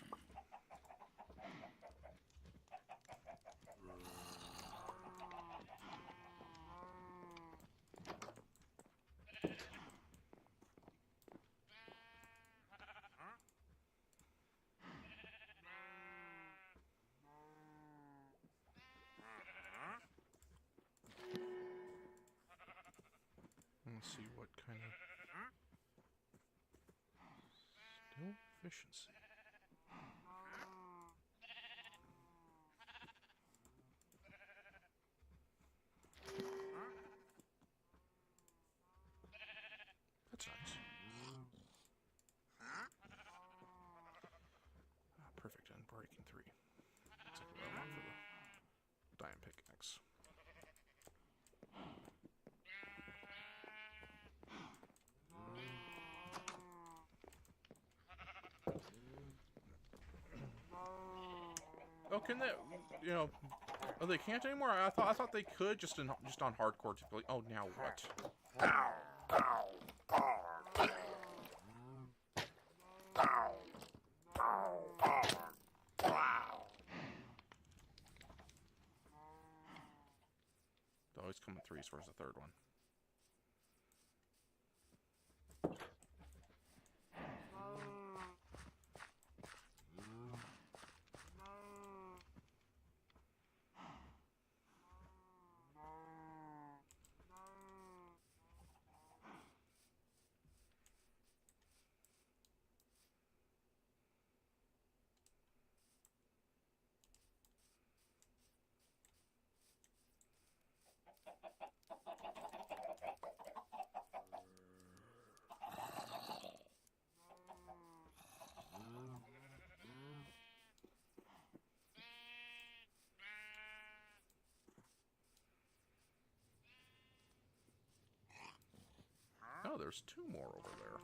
Let's see what kind of. Still efficiency. That's nice. Oh, can they? You know, oh, they can't anymore. I thought they could just on hardcore typically. Oh, now what? They always come in threes. Where's the third one? Oh, there's two more over there.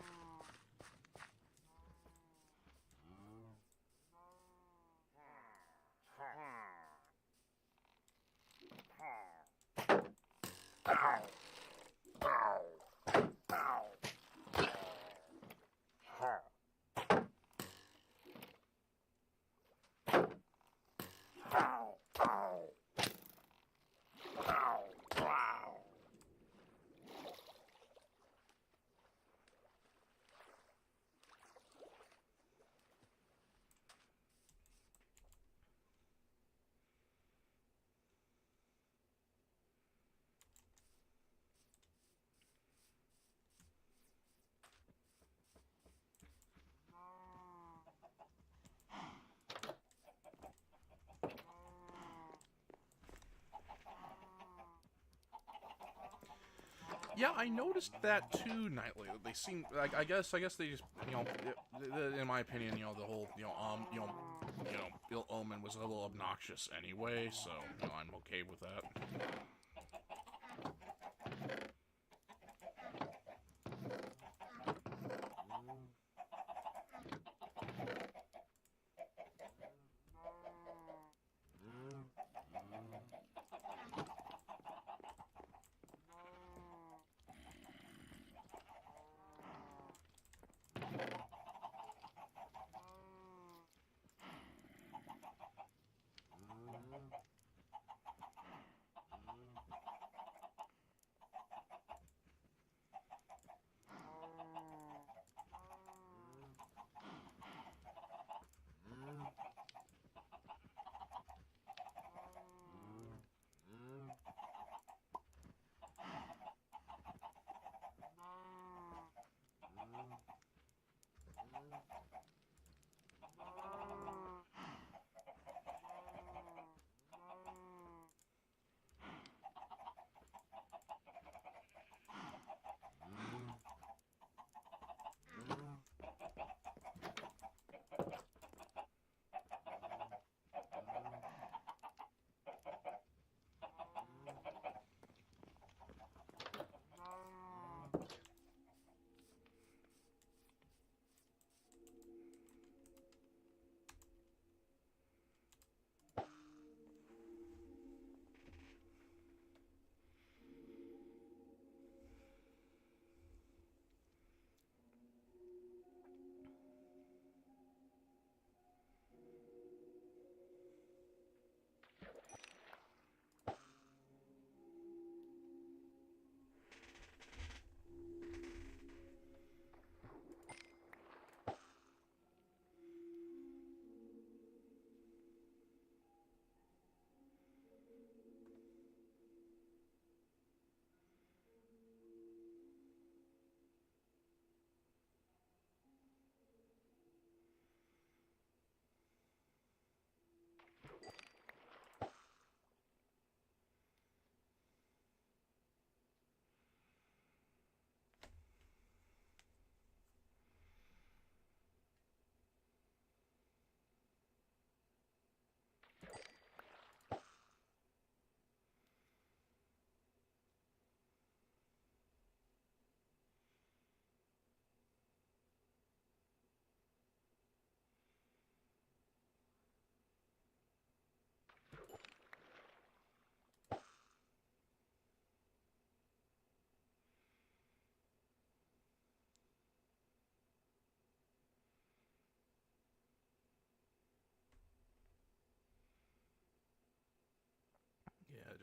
Yeah, I noticed that too, Nightly. They seem like I guess they just in my opinion, the whole Ill Omen was a little obnoxious anyway, so I'm okay with that.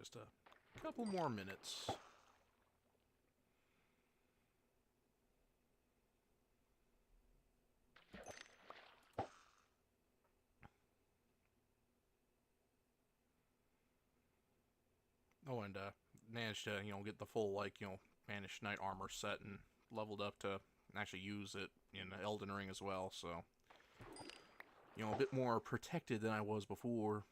just a couple more minutes. Oh, and managed to, get the full, Banished Knight armor set and leveled up to actually use it in Elden Ring as well, so, a bit more protected than I was before.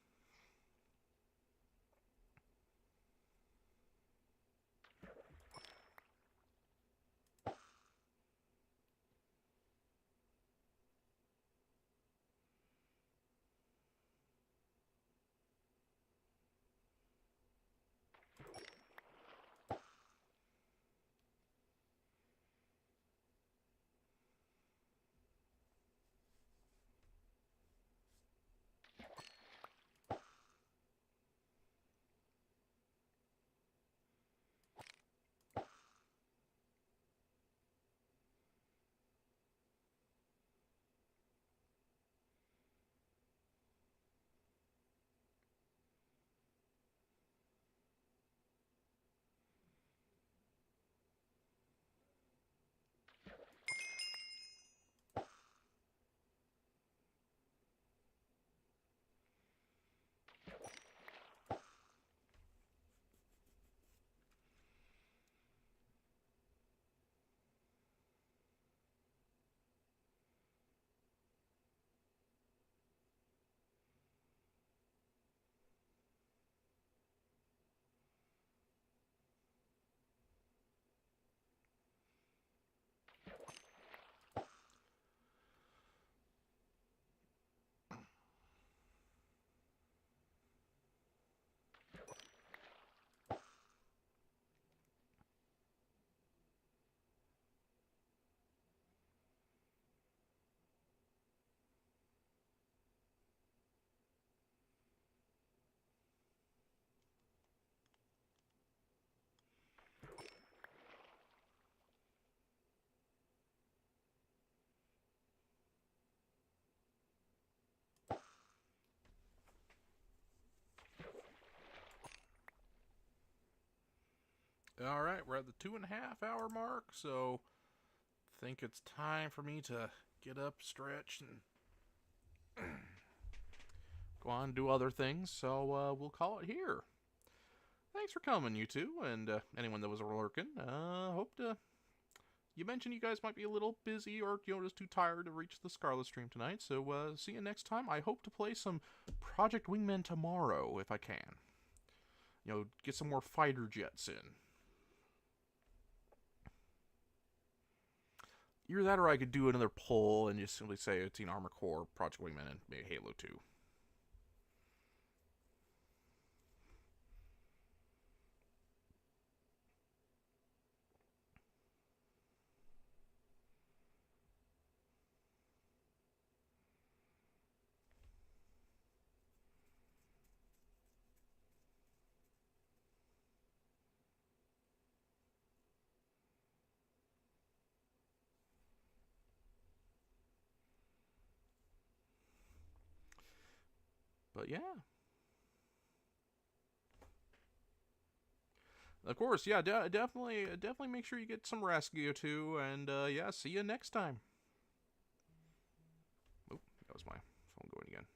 Alright, we're at the 2.5 hour mark, so I think it's time for me to get up, stretch, and go on and do other things, so we'll call it here. Thanks for coming, you two, and anyone that was lurking. Hope to... You mentioned you guys might be a little busy or, just too tired to reach the Scarlet stream tonight, so see you next time. I hope to play some Project Wingman tomorrow, if I can. Get some more fighter jets in. Either that or I could do another poll and just simply say Team Armor Core, Project Wingman, and maybe Halo 2. But yeah. Of course, yeah, definitely make sure you get some rest, Geo2, and yeah, see you next time. Oh, that was my phone going again.